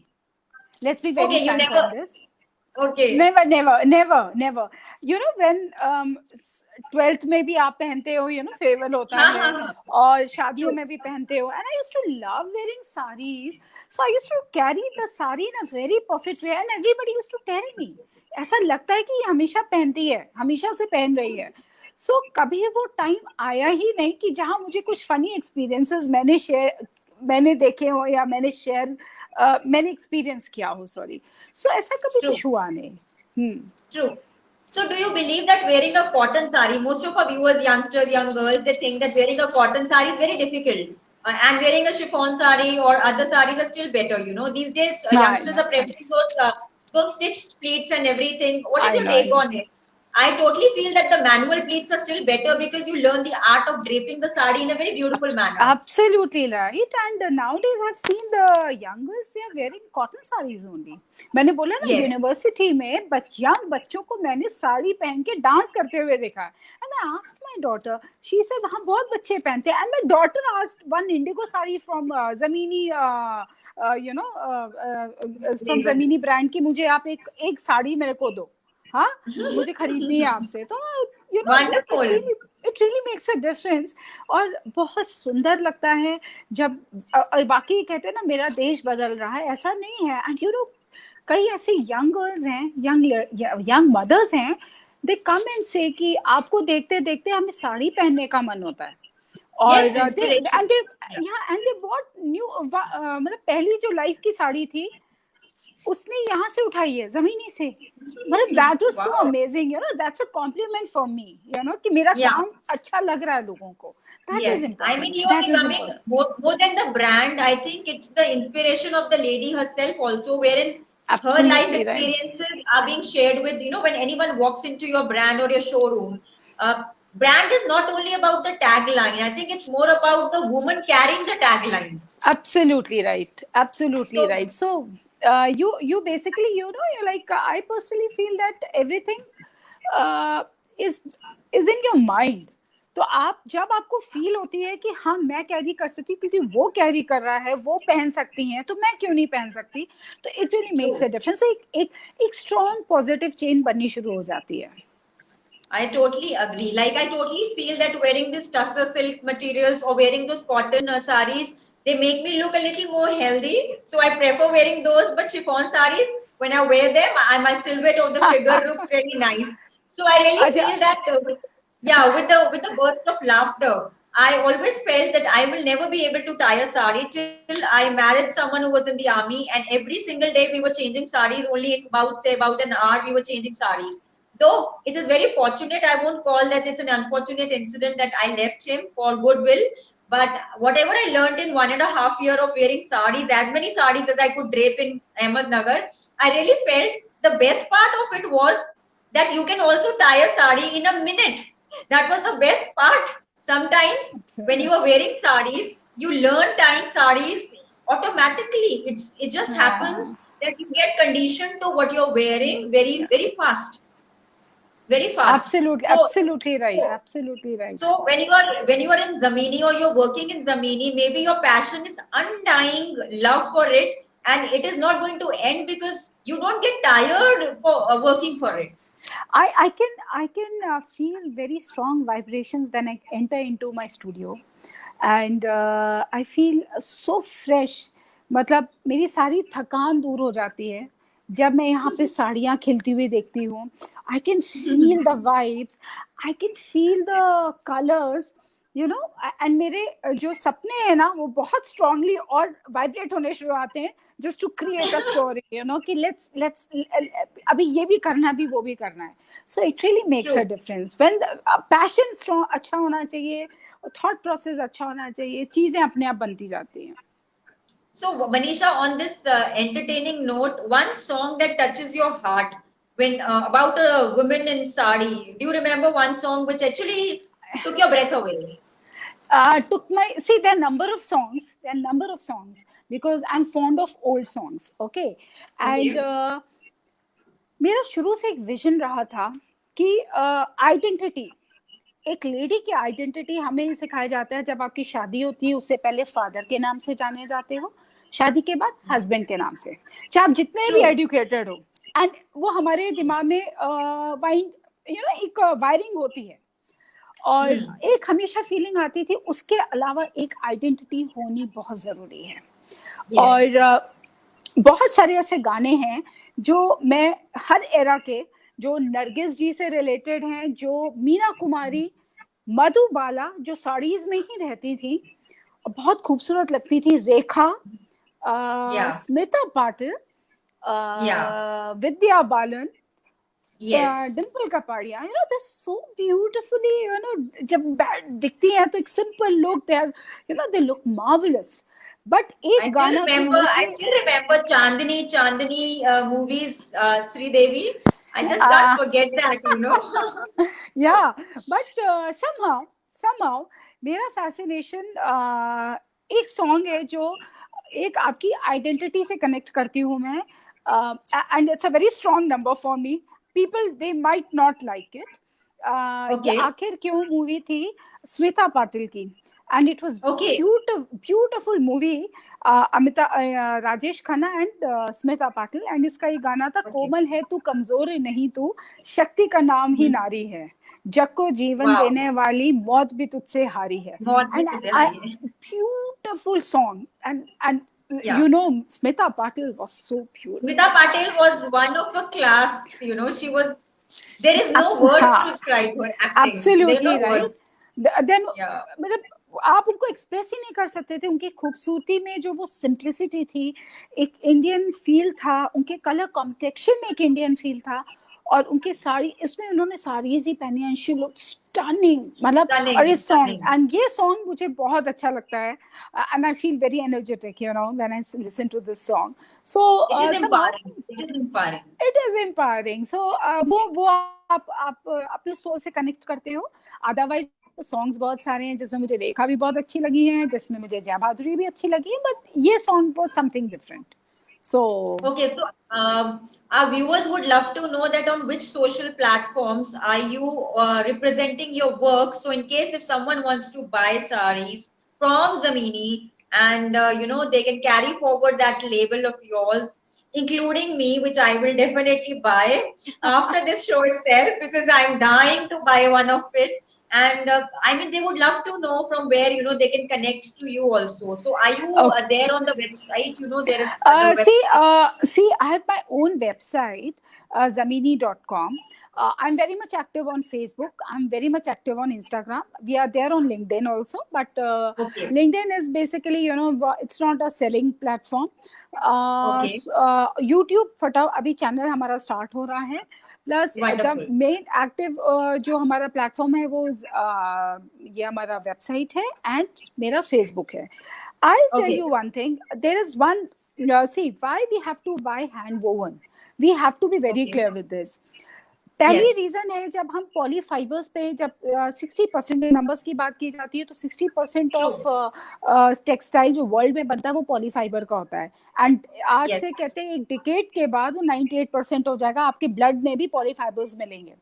Let's be very Okay, you frank never. on this. Okay. Never. You know when 12th में भी आप पहनते हो, you know, फेयरवेल होता हाँ है, हाँ हाँ. और शादियों True. में भी पहनते हो. And I used to love wearing saris. So I used to carry the sari in a very perfect way, and everybody used to tell me, ऐसा लगता है कि ये हमेशा पहनती है, हमेशा से पहन रही है. So कभी वो टाइम आया ही नहीं कि जहाँ मुझे कुछ फनी एक्सपीरियंसेस मैंने देखे हो या मैंने एक्सपीरियंस किया हो. सॉरी. सो ऐसा कभी True. कुछ हुआ नहीं. True. So do you believe that wearing a cotton sari, most of our viewers, youngsters, young girls, they think that wearing a cotton sari is very difficult. And wearing a chiffon sari or other saris are still better, you know. These days, youngsters are preferring those stitched pleats and everything. What is I your know. take on it? I totally feel that the manual pleats are still better because you learn the art of draping the sari in a very beautiful manner. Absolutely right. And nowadays I've seen the young girls, they are wearing cotton sarees only. मैंने बोला ना, Yes. University में young बच्चों को मैंने साड़ी पहन के dance करते हुए देखा. And I asked my daughter, she said हाँ बहुत बच्चे पहनते हैं. And my daughter asked one indigo sari from Zamini, from Zamini brand, कि मुझे आप एक साड़ी मेरे को दो. हाँ, मुझे खरीदनी है आपसे. तो you know, Wonderful. it really makes a difference. और बहुत सुंदर लगता है जब बाकी कहते हैं ना मेरा देश बदल रहा है, ऐसा नहीं है. एंड यू नो कई ऐसे यंग गर्ल्स हैं, यंग मदर्स हैं, दे कम एंड से कि आपको देखते देखते हमें साड़ी पहनने का मन होता है. और Yes, inspiration. they bought new, मतलब पहली जो लाइफ की साड़ी थी उसने यहाँ से उठाई है, जमीनी से. मतलब that was so amazing, you know. That's a compliment for me, you know, कि मेरा काम अच्छा लग रहा है लोगों को. That is important. I mean, you are becoming more than the brand. I think it's the inspiration of the lady herself also, wherein her life experiences are being shared with, you know, when anyone walks into your brand or your showroom. Brand is not only about the tagline. I think it's more about the woman carrying the tagline. Absolutely right. Right. So you basically, you know, you're like, I personally feel that everything is in your mind. तो आप जब आपको feel होती है कि हाँ मैं carry कर सकती, क्योंकि वो कैरी कर रहा है, वो पहन सकती हैं, तो मैं क्यों नहीं पहन सकती, तो it really makes a difference. एक स्ट्रॉन्ग पॉजिटिव चेन बननी शुरू हो जाती है. I totally agree. Like, I totally feel that wearing this tussar silk materials or wearing those cotton saris, they make me look a little more healthy. So I prefer wearing those. But chiffon saris, when I wear them, my silhouette of the figure looks very nice. So I really feel that, with the burst of laughter, I always felt that I will never be able to tie a sari till I married someone who was in the army, and every single day we were changing saris. Only about an hour we were changing saris. Though it is very fortunate, I won't call that it's an unfortunate incident that I left him for goodwill. But whatever I learned in 1.5 years of wearing saris, as many saris as I could drape in Ahmednagar, I really felt the best part of it was that you can also tie a sari in a minute. That was the best part. Sometimes when you are wearing saris, you learn tying saris automatically. It just happens that you get conditioned to what you're wearing very, very fast. Very fast. Absolutely right. So when you are in Zamini or you're working in Zamini, maybe your passion is undying love for it, and it is not going to end because you don't get tired for working for it. I can feel very strong vibrations when I enter into my studio, and I feel so fresh. मतलब मेरी सारी थकान दूर हो जाती है जब मैं यहाँ पे साड़ियाँ खिलती हुई देखती हूँ. I can feel the vibes, I can feel the colors, you know, and मेरे जो सपने हैं ना वो बहुत strongly और vibrate होने शुरू आते हैं just to create a story, you know, कि let's अभी ये भी करना है, अभी वो भी करना है. So it really makes a difference when the passion strong अच्छा होना चाहिए, thought process अच्छा होना चाहिए, चीजें अपने आप बनती जाती हैं. So Manisha, on this entertaining note, one song that touches your heart when about a woman in sari. Do you remember one song which actually took your breath away? Took my see there are number of songs. There are number of songs because I'm fond of old songs. Okay, and Okay. मेरा शुरू से एक vision रहा था कि identity, एक lady की identity हमें सिखाया जाता है जब आपकी शादी होती है उससे पहले फादर के नाम से जाने जाते हो, शादी के बाद हस्बैंड के नाम से, चाहे आप जितने भी True. एजुकेटेड हो, एंड वो हमारे दिमाग में एक वायरिंग होती है और एक हमेशा फीलिंग आती थी उसके अलावा एक आइडेंटिटी होनी बहुत जरूरी है। Yes. और बहुत सारे ऐसे गाने हैं जो मैं हर एरा के, जो नरगिस जी से रिलेटेड हैं, जो मीना कुमारी, मधुबाला जो साड़ीज में ही रहती थी और बहुत खूबसूरत लगती थी, रेखा, Yeah. Smita Patil, Yeah. Vidya Balan, Yes. Dimple Kapadia, they're so beautifully, जब दिखती हैं तो एक simple look, they look marvelous. But एक गाना जो मुझे I still remember Chandni movies, Sri Devi. I just can't forget that. yeah, but somehow मेरा fascination एक song है जो एक आपकी आइडेंटिटी से कनेक्ट करती हूँ मैं, and it's a very strong number for me. People they might not like it. Okay. ये आखिर क्यों मूवी थी स्मिता पाटिल की, and it was Okay. beautiful movie. Rajesh Khanna and Smita Patil, and इसका ये गाना था, कोमल है तू कमजोर नहीं तू, शक्ति का नाम ही नारी है, जग को जीवन Wow. देने वाली मौत भी तुझसे हारी है, and beautiful song, and Yeah. Smita Patil was so beautiful. Smita Patil was one of a class, she was, there is no words to describe her acting. Absolutely There's no right. words. Then Yeah. मतलब आप उनको express ही नहीं कर सकते थे, उनकी खूबसूरती में जो वो सिंप्लिसिटी थी, एक इंडियन फील था, उनके कलर कॉम्प्लेक्शन में एक इंडियन फील था, और उनके साड़ी, इसमें उन्होंने साड़ीज ही पहनी एंड शी लुक स्टनिंग, मतलब Stunning, और इस सॉन्ग, stunning. एंड ये सॉन्ग मुझे बहुत अच्छा लगता है, and I feel very energetic when I listen to this song, so It is empowering. It is empowering. It is empowering, so वो आप अपने सोल से कनेक्ट करते हो। अदरवाइज सॉन्ग्स बहुत सारे हैं जिसमें मुझे रेखा भी बहुत अच्छी लगी है, जिसमें मुझे जया भादुरी भी अच्छी लगी है, बट ये song was something different. So okay, so our viewers would love to know that on which social platforms are you representing your work. So in case if someone wants to buy sarees from Zamini, and they can carry forward that label of yours, including me, which I will definitely buy after this show itself, because I'm dying to buy one of it. And I mean, they would love to know from where they can connect to you also. So are you there on the website? There is the see, I have my own website, zamini.com. I'm very much active on Facebook. I'm very much active on Instagram. We are there on LinkedIn also, but Okay. LinkedIn is basically, it's not a selling platform. Okay. YouTube फटा अभी channel हमारा start हो रहा है, plus the men active जो हमारा platform है वो ये हमारा वेबसाइट है एंड मेरा फेसबुक है। I tell you one thing, there is one, see why we have to buy hand woven, we have to be very clear with this. पहली रीजन है, जब हम पॉली फाइबर्स पे जब 60% नंबर्स की बात की जाती है तो 60% ऑफ टेक्सटाइल जो वर्ल्ड में बनता है वो पॉली फाइबर का होता है, एंड आज से कहते हैं एक डिकेड के बाद वो 98% हो जाएगा, आपके ब्लड में भी पॉली फाइबर्स मिलेंगे,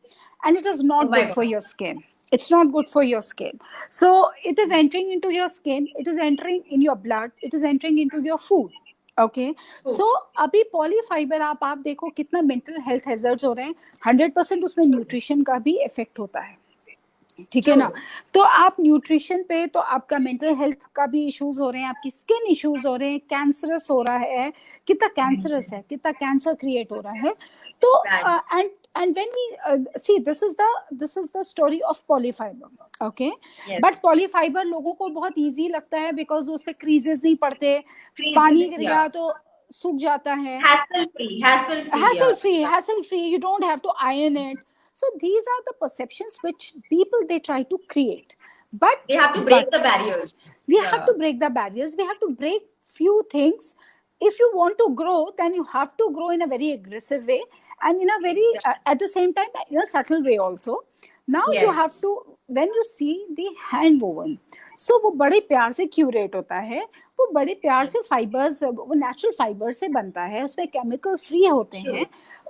and it is not good for your skin. It's not good for your skin. So it is entering into your skin, it is entering in your blood, it is entering into your food. Okay, so अभी polyfibre आप देखो कितना mental health hazards हो रहे हैं, 100% उसमें nutrition का भी इफेक्ट होता है, ठीक है ना? तो आप न्यूट्रिशन पे, तो आपका मेंटल हेल्थ का भी इश्यूज हो रहे हैं, आपकी स्किन इश्यूज हो रहे हैं, कैंसरस हो रहा है, कितना कैंसरस है, कितना कैंसर क्रिएट हो रहा है. तो and when we see, this is the story of polyfiber, okay? But polyfiber लोगों को बहुत easy लगता है because उस पे creases नहीं पड़ते, पानी गिर गया तो सूख जाता है, hassle free, you don't have to iron it. So these are the perceptions which people they try to create, but they have to break the barriers. We have to break the barriers, we have to break few things. If you want to grow, then you have to grow in a very aggressive way, and in a very at the same time in a subtle way also, Now Yes. you have to, when you see the hand woven, so वो बड़े प्यार से curate होता है, वो बड़े प्यार से फाइबर्स, वो नेचुरल फाइबर से बनता है, उसमें केमिकल फ्री होते True. हैं,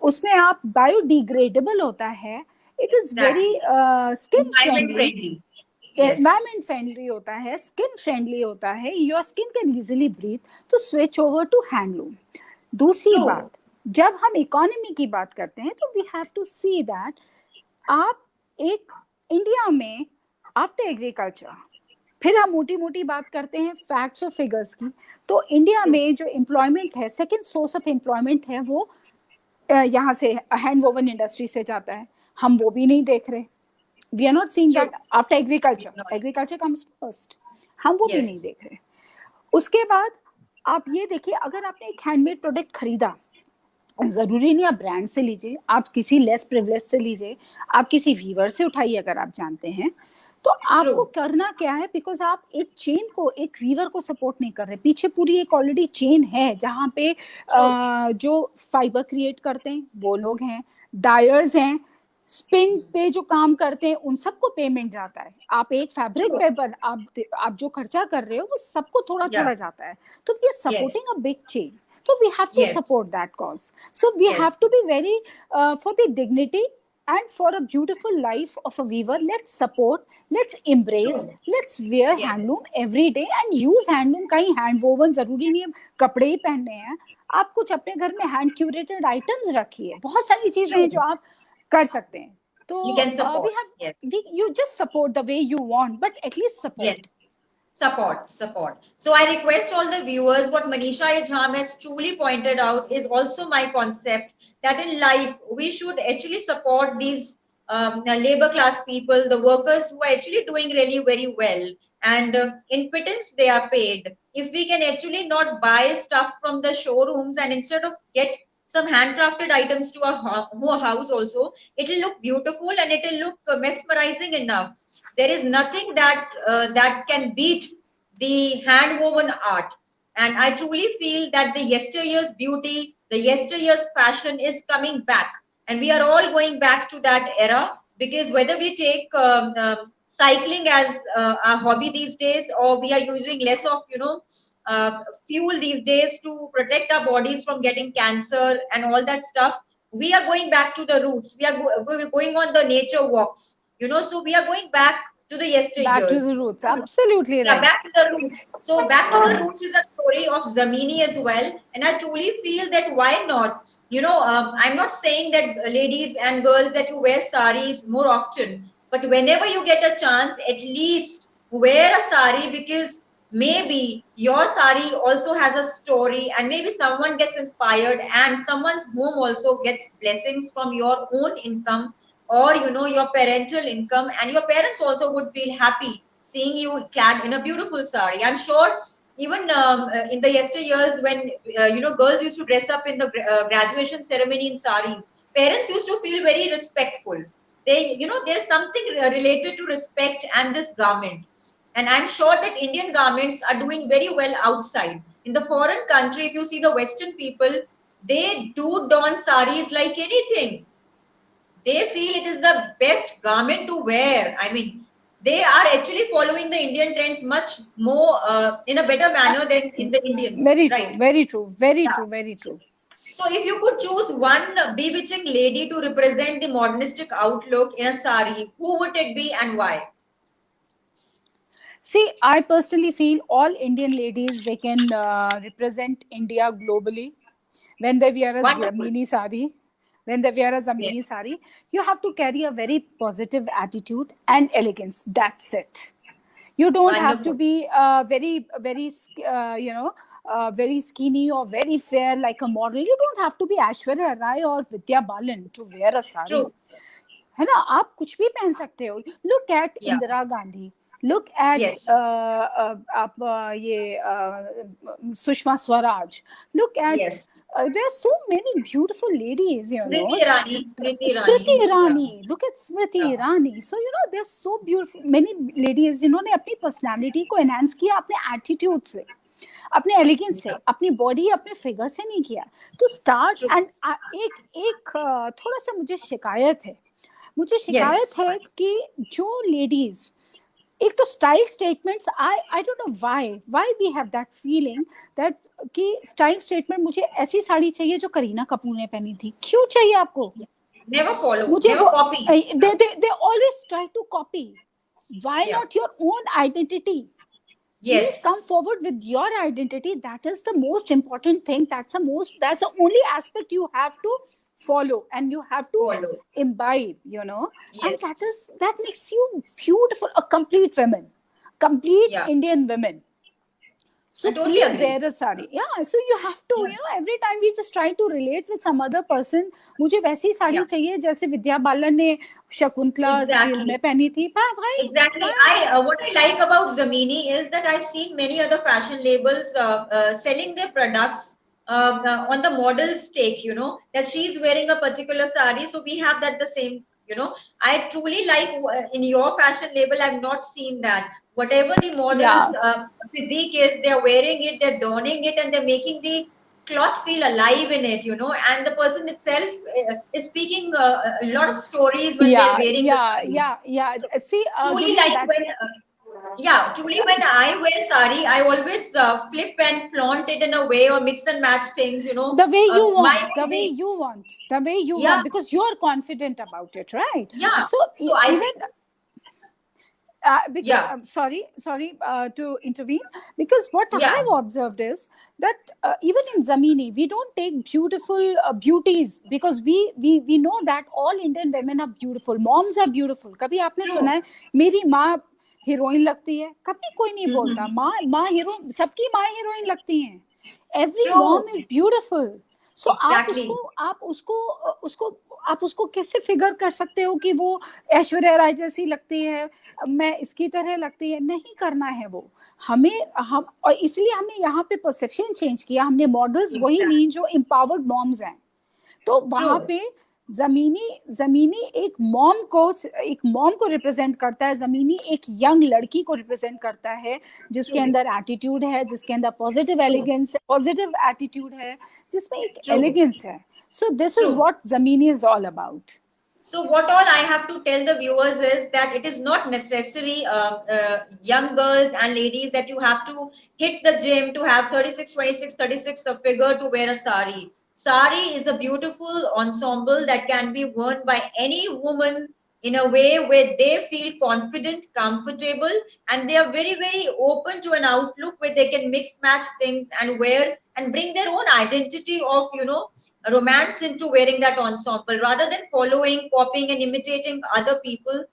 उसमें आप बायोडिग्रेडेबल होता है, it is very Exactly. Skin Environment friendly, friendly. Yes. Environment friendly होता है, स्किन फ्रेंडली होता है, your skin can easily breathe, तो स्विच ओवर टू हैंडलूम। दूसरी True. बात, जब हम इकोनॉमी की बात करते हैं तो we have to see that आप एक इंडिया में आफ्टर एग्रीकल्चर, फिर हम मोटी मोटी बात करते हैं फैक्ट्स और फिगर्स की, तो इंडिया में जो एम्प्लॉयमेंट है, सेकंड सोर्स ऑफ एम्प्लॉयमेंट है, वो यहाँ से हैंड वोवन इंडस्ट्री से जाता है, हम वो भी नहीं देख रहे। We are not seeing that after agriculture, agriculture comes first, हम वो भी नहीं देख रहे। उसके बाद आप ये देखिए, अगर आपने एक हैंडमेड प्रोडक्ट खरीदा, जरूरी नहीं आप ब्रांड से लीजिए, आप किसी लेस प्रिविलेज से लीजिए, आप किसी वीवर से उठाइए अगर आप जानते हैं, तो आपको करना क्या है, बिकॉज आप एक चेन को, एक वीवर को सपोर्ट नहीं कर रहे, पीछे पूरी एक ऑलरेडी चेन है जहाँ पे जो फाइबर क्रिएट करते हैं वो लोग हैं, डायर्स हैं, स्पिन पे जो काम करते हैं उन सबको पेमेंट जाता है, आप एक फैब्रिक पे पर आप जो खर्चा कर रहे हो वो सबको थोड़ा थोड़ा जाता है, तो we are supporting a big chain, so we have to support that cause, so we have to be very for the dignity and for a beautiful life of a weaver, let's support, let's embrace, let's wear handloom every day and use handloom। कहीं hand woven जरूरी नहीं है कपड़े ही पहनने हैं, आप कुछ अपने घर में hand curated items रखिए, बहुत सारी चीजें हैं जो आप कर सकते हैं, तो you just support the way you want, but at least support. Support. So I request all the viewers, what Manisha Jham has truly pointed out is also my concept, that in life we should actually support these labor class people, the workers who are actually doing really very well, and in pittance they are paid. If we can actually not buy stuff from the showrooms and instead of get some handcrafted items to our house also, it will look beautiful and it will look mesmerizing enough. There is nothing that can beat the hand woven art, and I truly feel that the yesteryear's beauty, the yesteryear's fashion is coming back, and we are all going back to that era, because whether we take cycling as a hobby these days, or we are using less of fuel these days to protect our bodies from getting cancer and all that stuff, we are going back to the roots. We are going on the nature walks, so we are going back to the yesteryears. Back to the roots, absolutely right. Yeah, back to the roots. So back to the roots is a story of Zamini as well, and I truly feel that why not? I'm not saying that ladies and girls that you wear saris more often, but whenever you get a chance, at least wear a sari, because maybe your sari also has a story, and maybe someone gets inspired and someone's home also gets blessings from your own income, or your parental income, and your parents also would feel happy seeing you clad in a beautiful sari. I'm sure even in the yesteryears when girls used to dress up in the graduation ceremony in saris, parents used to feel very respectful. There's something related to respect and this garment. And I'm sure that Indian garments are doing very well outside. In the foreign country, if you see the Western people, they do don saris like anything. They feel it is the best garment to wear. I mean, they are actually following the Indian trends much more in a better manner than in the Indians. Very right? true, very true, very true, very true. So if you could choose one bewitching lady to represent the modernistic outlook in a sari, who would it be and why? See, I personally feel all Indian ladies, they can represent India globally when they wear a Zamini sari. When they wear a Zamini sari, you have to carry a very positive attitude and elegance. That's it. You don't have to be very, very, very skinny or very fair like a model. You don't have to be Aishwarya Rai or Vidya Balan to wear a sari. True. है ना, आप कुछ भी पहन सकते हो. Look at Indira Gandhi. Look at Sushma Swaraj. Look at there are so many beautiful ladies, Smriti Irani. Smriti Irani. Look at Smriti Irani. So they're so beautiful. Many ladies जिन्होंने अपनी personality को enhance किया अपने attitude से, अपने elegance से, अपनी body अपने फिगर से नहीं किया. तो स्टार्ट एंड एक थोड़ा सा मुझे शिकायत है, मुझे Yes. शिकायत है कि जो लेडीज, एक तो style statements, I don't know why we have that feeling that कि स्टाइल स्टेटमेंट, मुझे ऐसी साड़ी चाहिए जो करीना कपूर ने पहनी थी। क्यों चाहिए आपको? Never follow, मुझे never वो copy. they always try to copy. Why Yeah. not your own identity? Yes. Please come forward with your identity. That is the most important thing. That's the only aspect you have to follow and you have to Follow. imbibe, and Yes. that makes you beautiful, a complete woman, complete Yeah. Indian women. So I totally please agree. wear a sari. Yeah, so you have to, every time we just try to relate with some other person. मुझे वैसी sari Yeah. चाहिए जैसे विद्या बालन ने Shakuntala film में पहनी थी। भाई, Exactly. What I like about Zamini is that I've seen many other fashion labels selling their products on the model's take, that she's wearing a particular sari, so we have that the same, I truly like in your fashion label, I've not seen that. Whatever the model's physique is, they're wearing it, they're donning it, and they're making the cloth feel alive in it, and the person itself is speaking a lot of stories when they're wearing the sari. See, Truly Gulia, like that's truly when I wear sari, I always flip and flaunt it in a way or mix and match things, the way you my want, the way physique. you want, the way you Yeah, want, because you're confident about it, right? yeah. So So I even think, because yeah, I'm sorry to intervene, because what yeah, I've observed is that even in Zamini, we don't take beautiful beauties, because we know that all Indian women are beautiful, moms are beautiful. कभी आपने सुना true. है मेरी माँ heroine लगती है? कभी कोई नहीं बोलता। Mhm. माँ हीरो, सबकी माँ हीरोइन लगती हैं। Every True. mom is beautiful. So Exactly. आप उसको कैसे फिगर कर सकते हो कि वो ऐश्वर्या राय जैसी लगती है, मैं इसकी तरह लगती है? नहीं करना है वो हमें। हम और इसलिए हमने यहाँ पे परसेप्शन चेंज किया, हमने मॉडल्स वही ली Exactly. जो एम्पावर्ड मॉम्स हैं। तो वहां True. पे जमीनी एक मॉम को रिप्रेजेंट करता है, जमीनी एक यंग लड़की को रिप्रेजेंट करता है, जिसके True. अंदर एटीट्यूड है, जिसके अंदर पॉजिटिव True. एलिगेंस है, पॉजिटिव एटीट्यूड है, जिसमें एक True. एलिगेंस है। So this is True. What Zameeni is all about. So what all I have to tell the viewers is that it is not necessary, young girls and ladies, that you have to hit the gym to have 36, 26, 36 a figure to wear a sari. Sari is a beautiful ensemble that can be worn by any woman in a way where they feel confident, comfortable, and they are very, very open to an outlook where they can mix match things and wear and bring their own identity of, romance into wearing that ensemble rather than following, copying, and imitating other people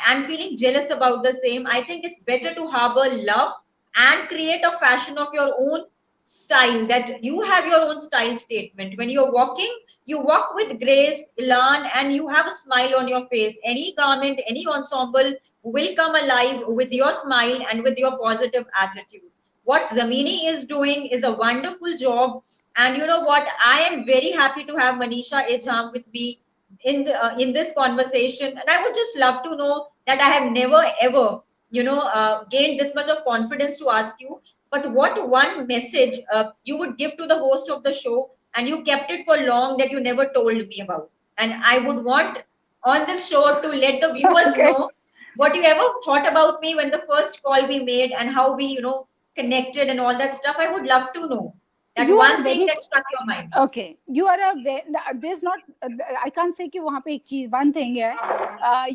and feeling jealous about the same. I think it's better to harbor love and create a fashion of your own style, that you have your own style statement. When you're walking, you walk with grace, elan, and you have a smile on your face. Any garment, any ensemble will come alive with your smile and with your positive attitude. What Zamini is doing is a wonderful job. And you know what? I am very happy to have Manisha Ejham with me in this conversation. And I would just love to know that I have never ever, gained this much of confidence to ask you. But what one message you would give to the host of the show, and you kept it for long, that you never told me about? And I would want on this show to let the viewers Okay. know what you ever thought about me when the first call we made and how we, connected and all that stuff. I would love to know that You are one thing very that struck your mind. okay. You are a very, there's not I can't say कि वहाँ पे एक चीज one thing है.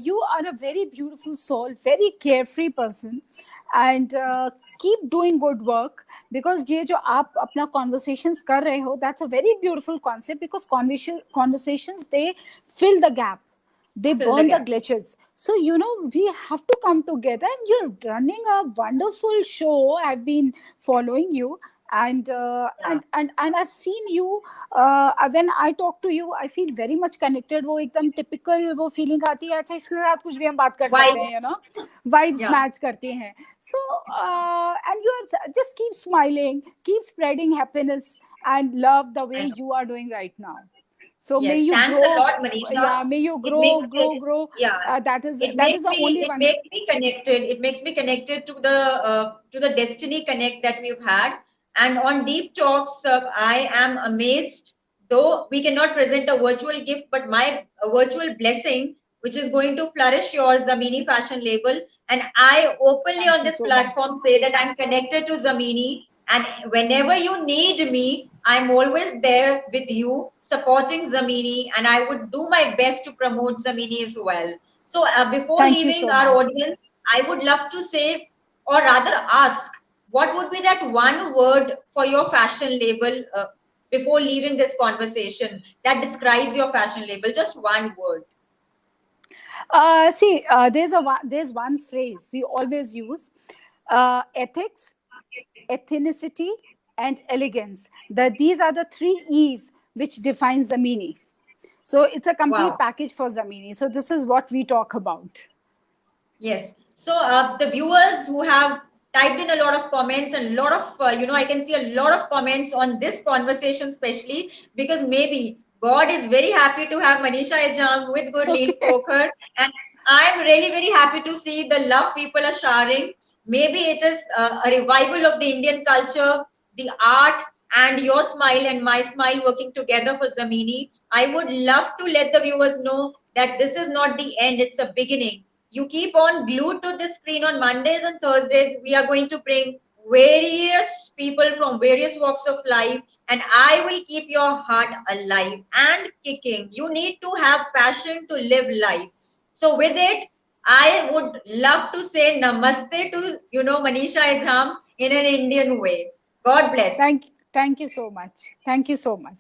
You are a very beautiful soul, very carefree person, and keep doing good work, because ये जो आप अपना conversations कर रहे हो, that's a very beautiful concept, because conversations they fill the gap, they Fill the burn the gap. glitches. So we have to come together, and you're running a wonderful show. I've been following you, and Yeah. and I've seen you, when I talk to you, I feel very much connected. वो एकदम typical वो feeling आती है, अच्छा इसके साथ कुछ भी हम बात कर सकते हैं, Vibes. vibes Yeah. match करते हैं. So and you are just keep smiling, keep spreading happiness and love the I way know. you are doing right now. So may Yes, you thanks a grow, lot, Manisha. may you It makes grow. yeah, That is it the makes only it one. makes me connected. It makes me connected to the Destiny Connect that we've had. And on Deep Talks, I am amazed. Though we cannot present a virtual gift, but my virtual blessing which is going to flourish your Zamini fashion label. And I openly Thank on you this so much. platform say that I'm connected to Zamini. And whenever you need me, I'm always there with you, supporting Zamini. And I would do my best to promote Zamini as well. So before Thank you leaving so our much. audience, I would love to say, or rather ask, what would be that one word for your fashion label before leaving this conversation that describes your fashion label? Just one word. See, there's one phrase we always use: ethics, ethnicity, and elegance. These are the three E's which defines Zamini. So it's a complete Wow. package for Zamini. So this is what we talk about. Yes. So the viewers who have typed in a lot of comments and a lot of, I can see a lot of comments on this conversation, especially because maybe God is very happy to have Manisha Ejam with Gurleen Okay. Poker. And I'm really very happy to see the love people are sharing. Maybe it is a revival of the Indian culture, the art, and your smile and my smile working together for Zamini. I would love to let the viewers know that this is not the end, it's a beginning. You keep on glued to the screen on Mondays and Thursdays. We are going to bring various people from various walks of life, and I will keep your heart alive and kicking. You need to have passion to live life. So, with it, I would love to say namaste to, Manisha Ejam in an Indian way. God bless. Thank you so much. Thank you so much.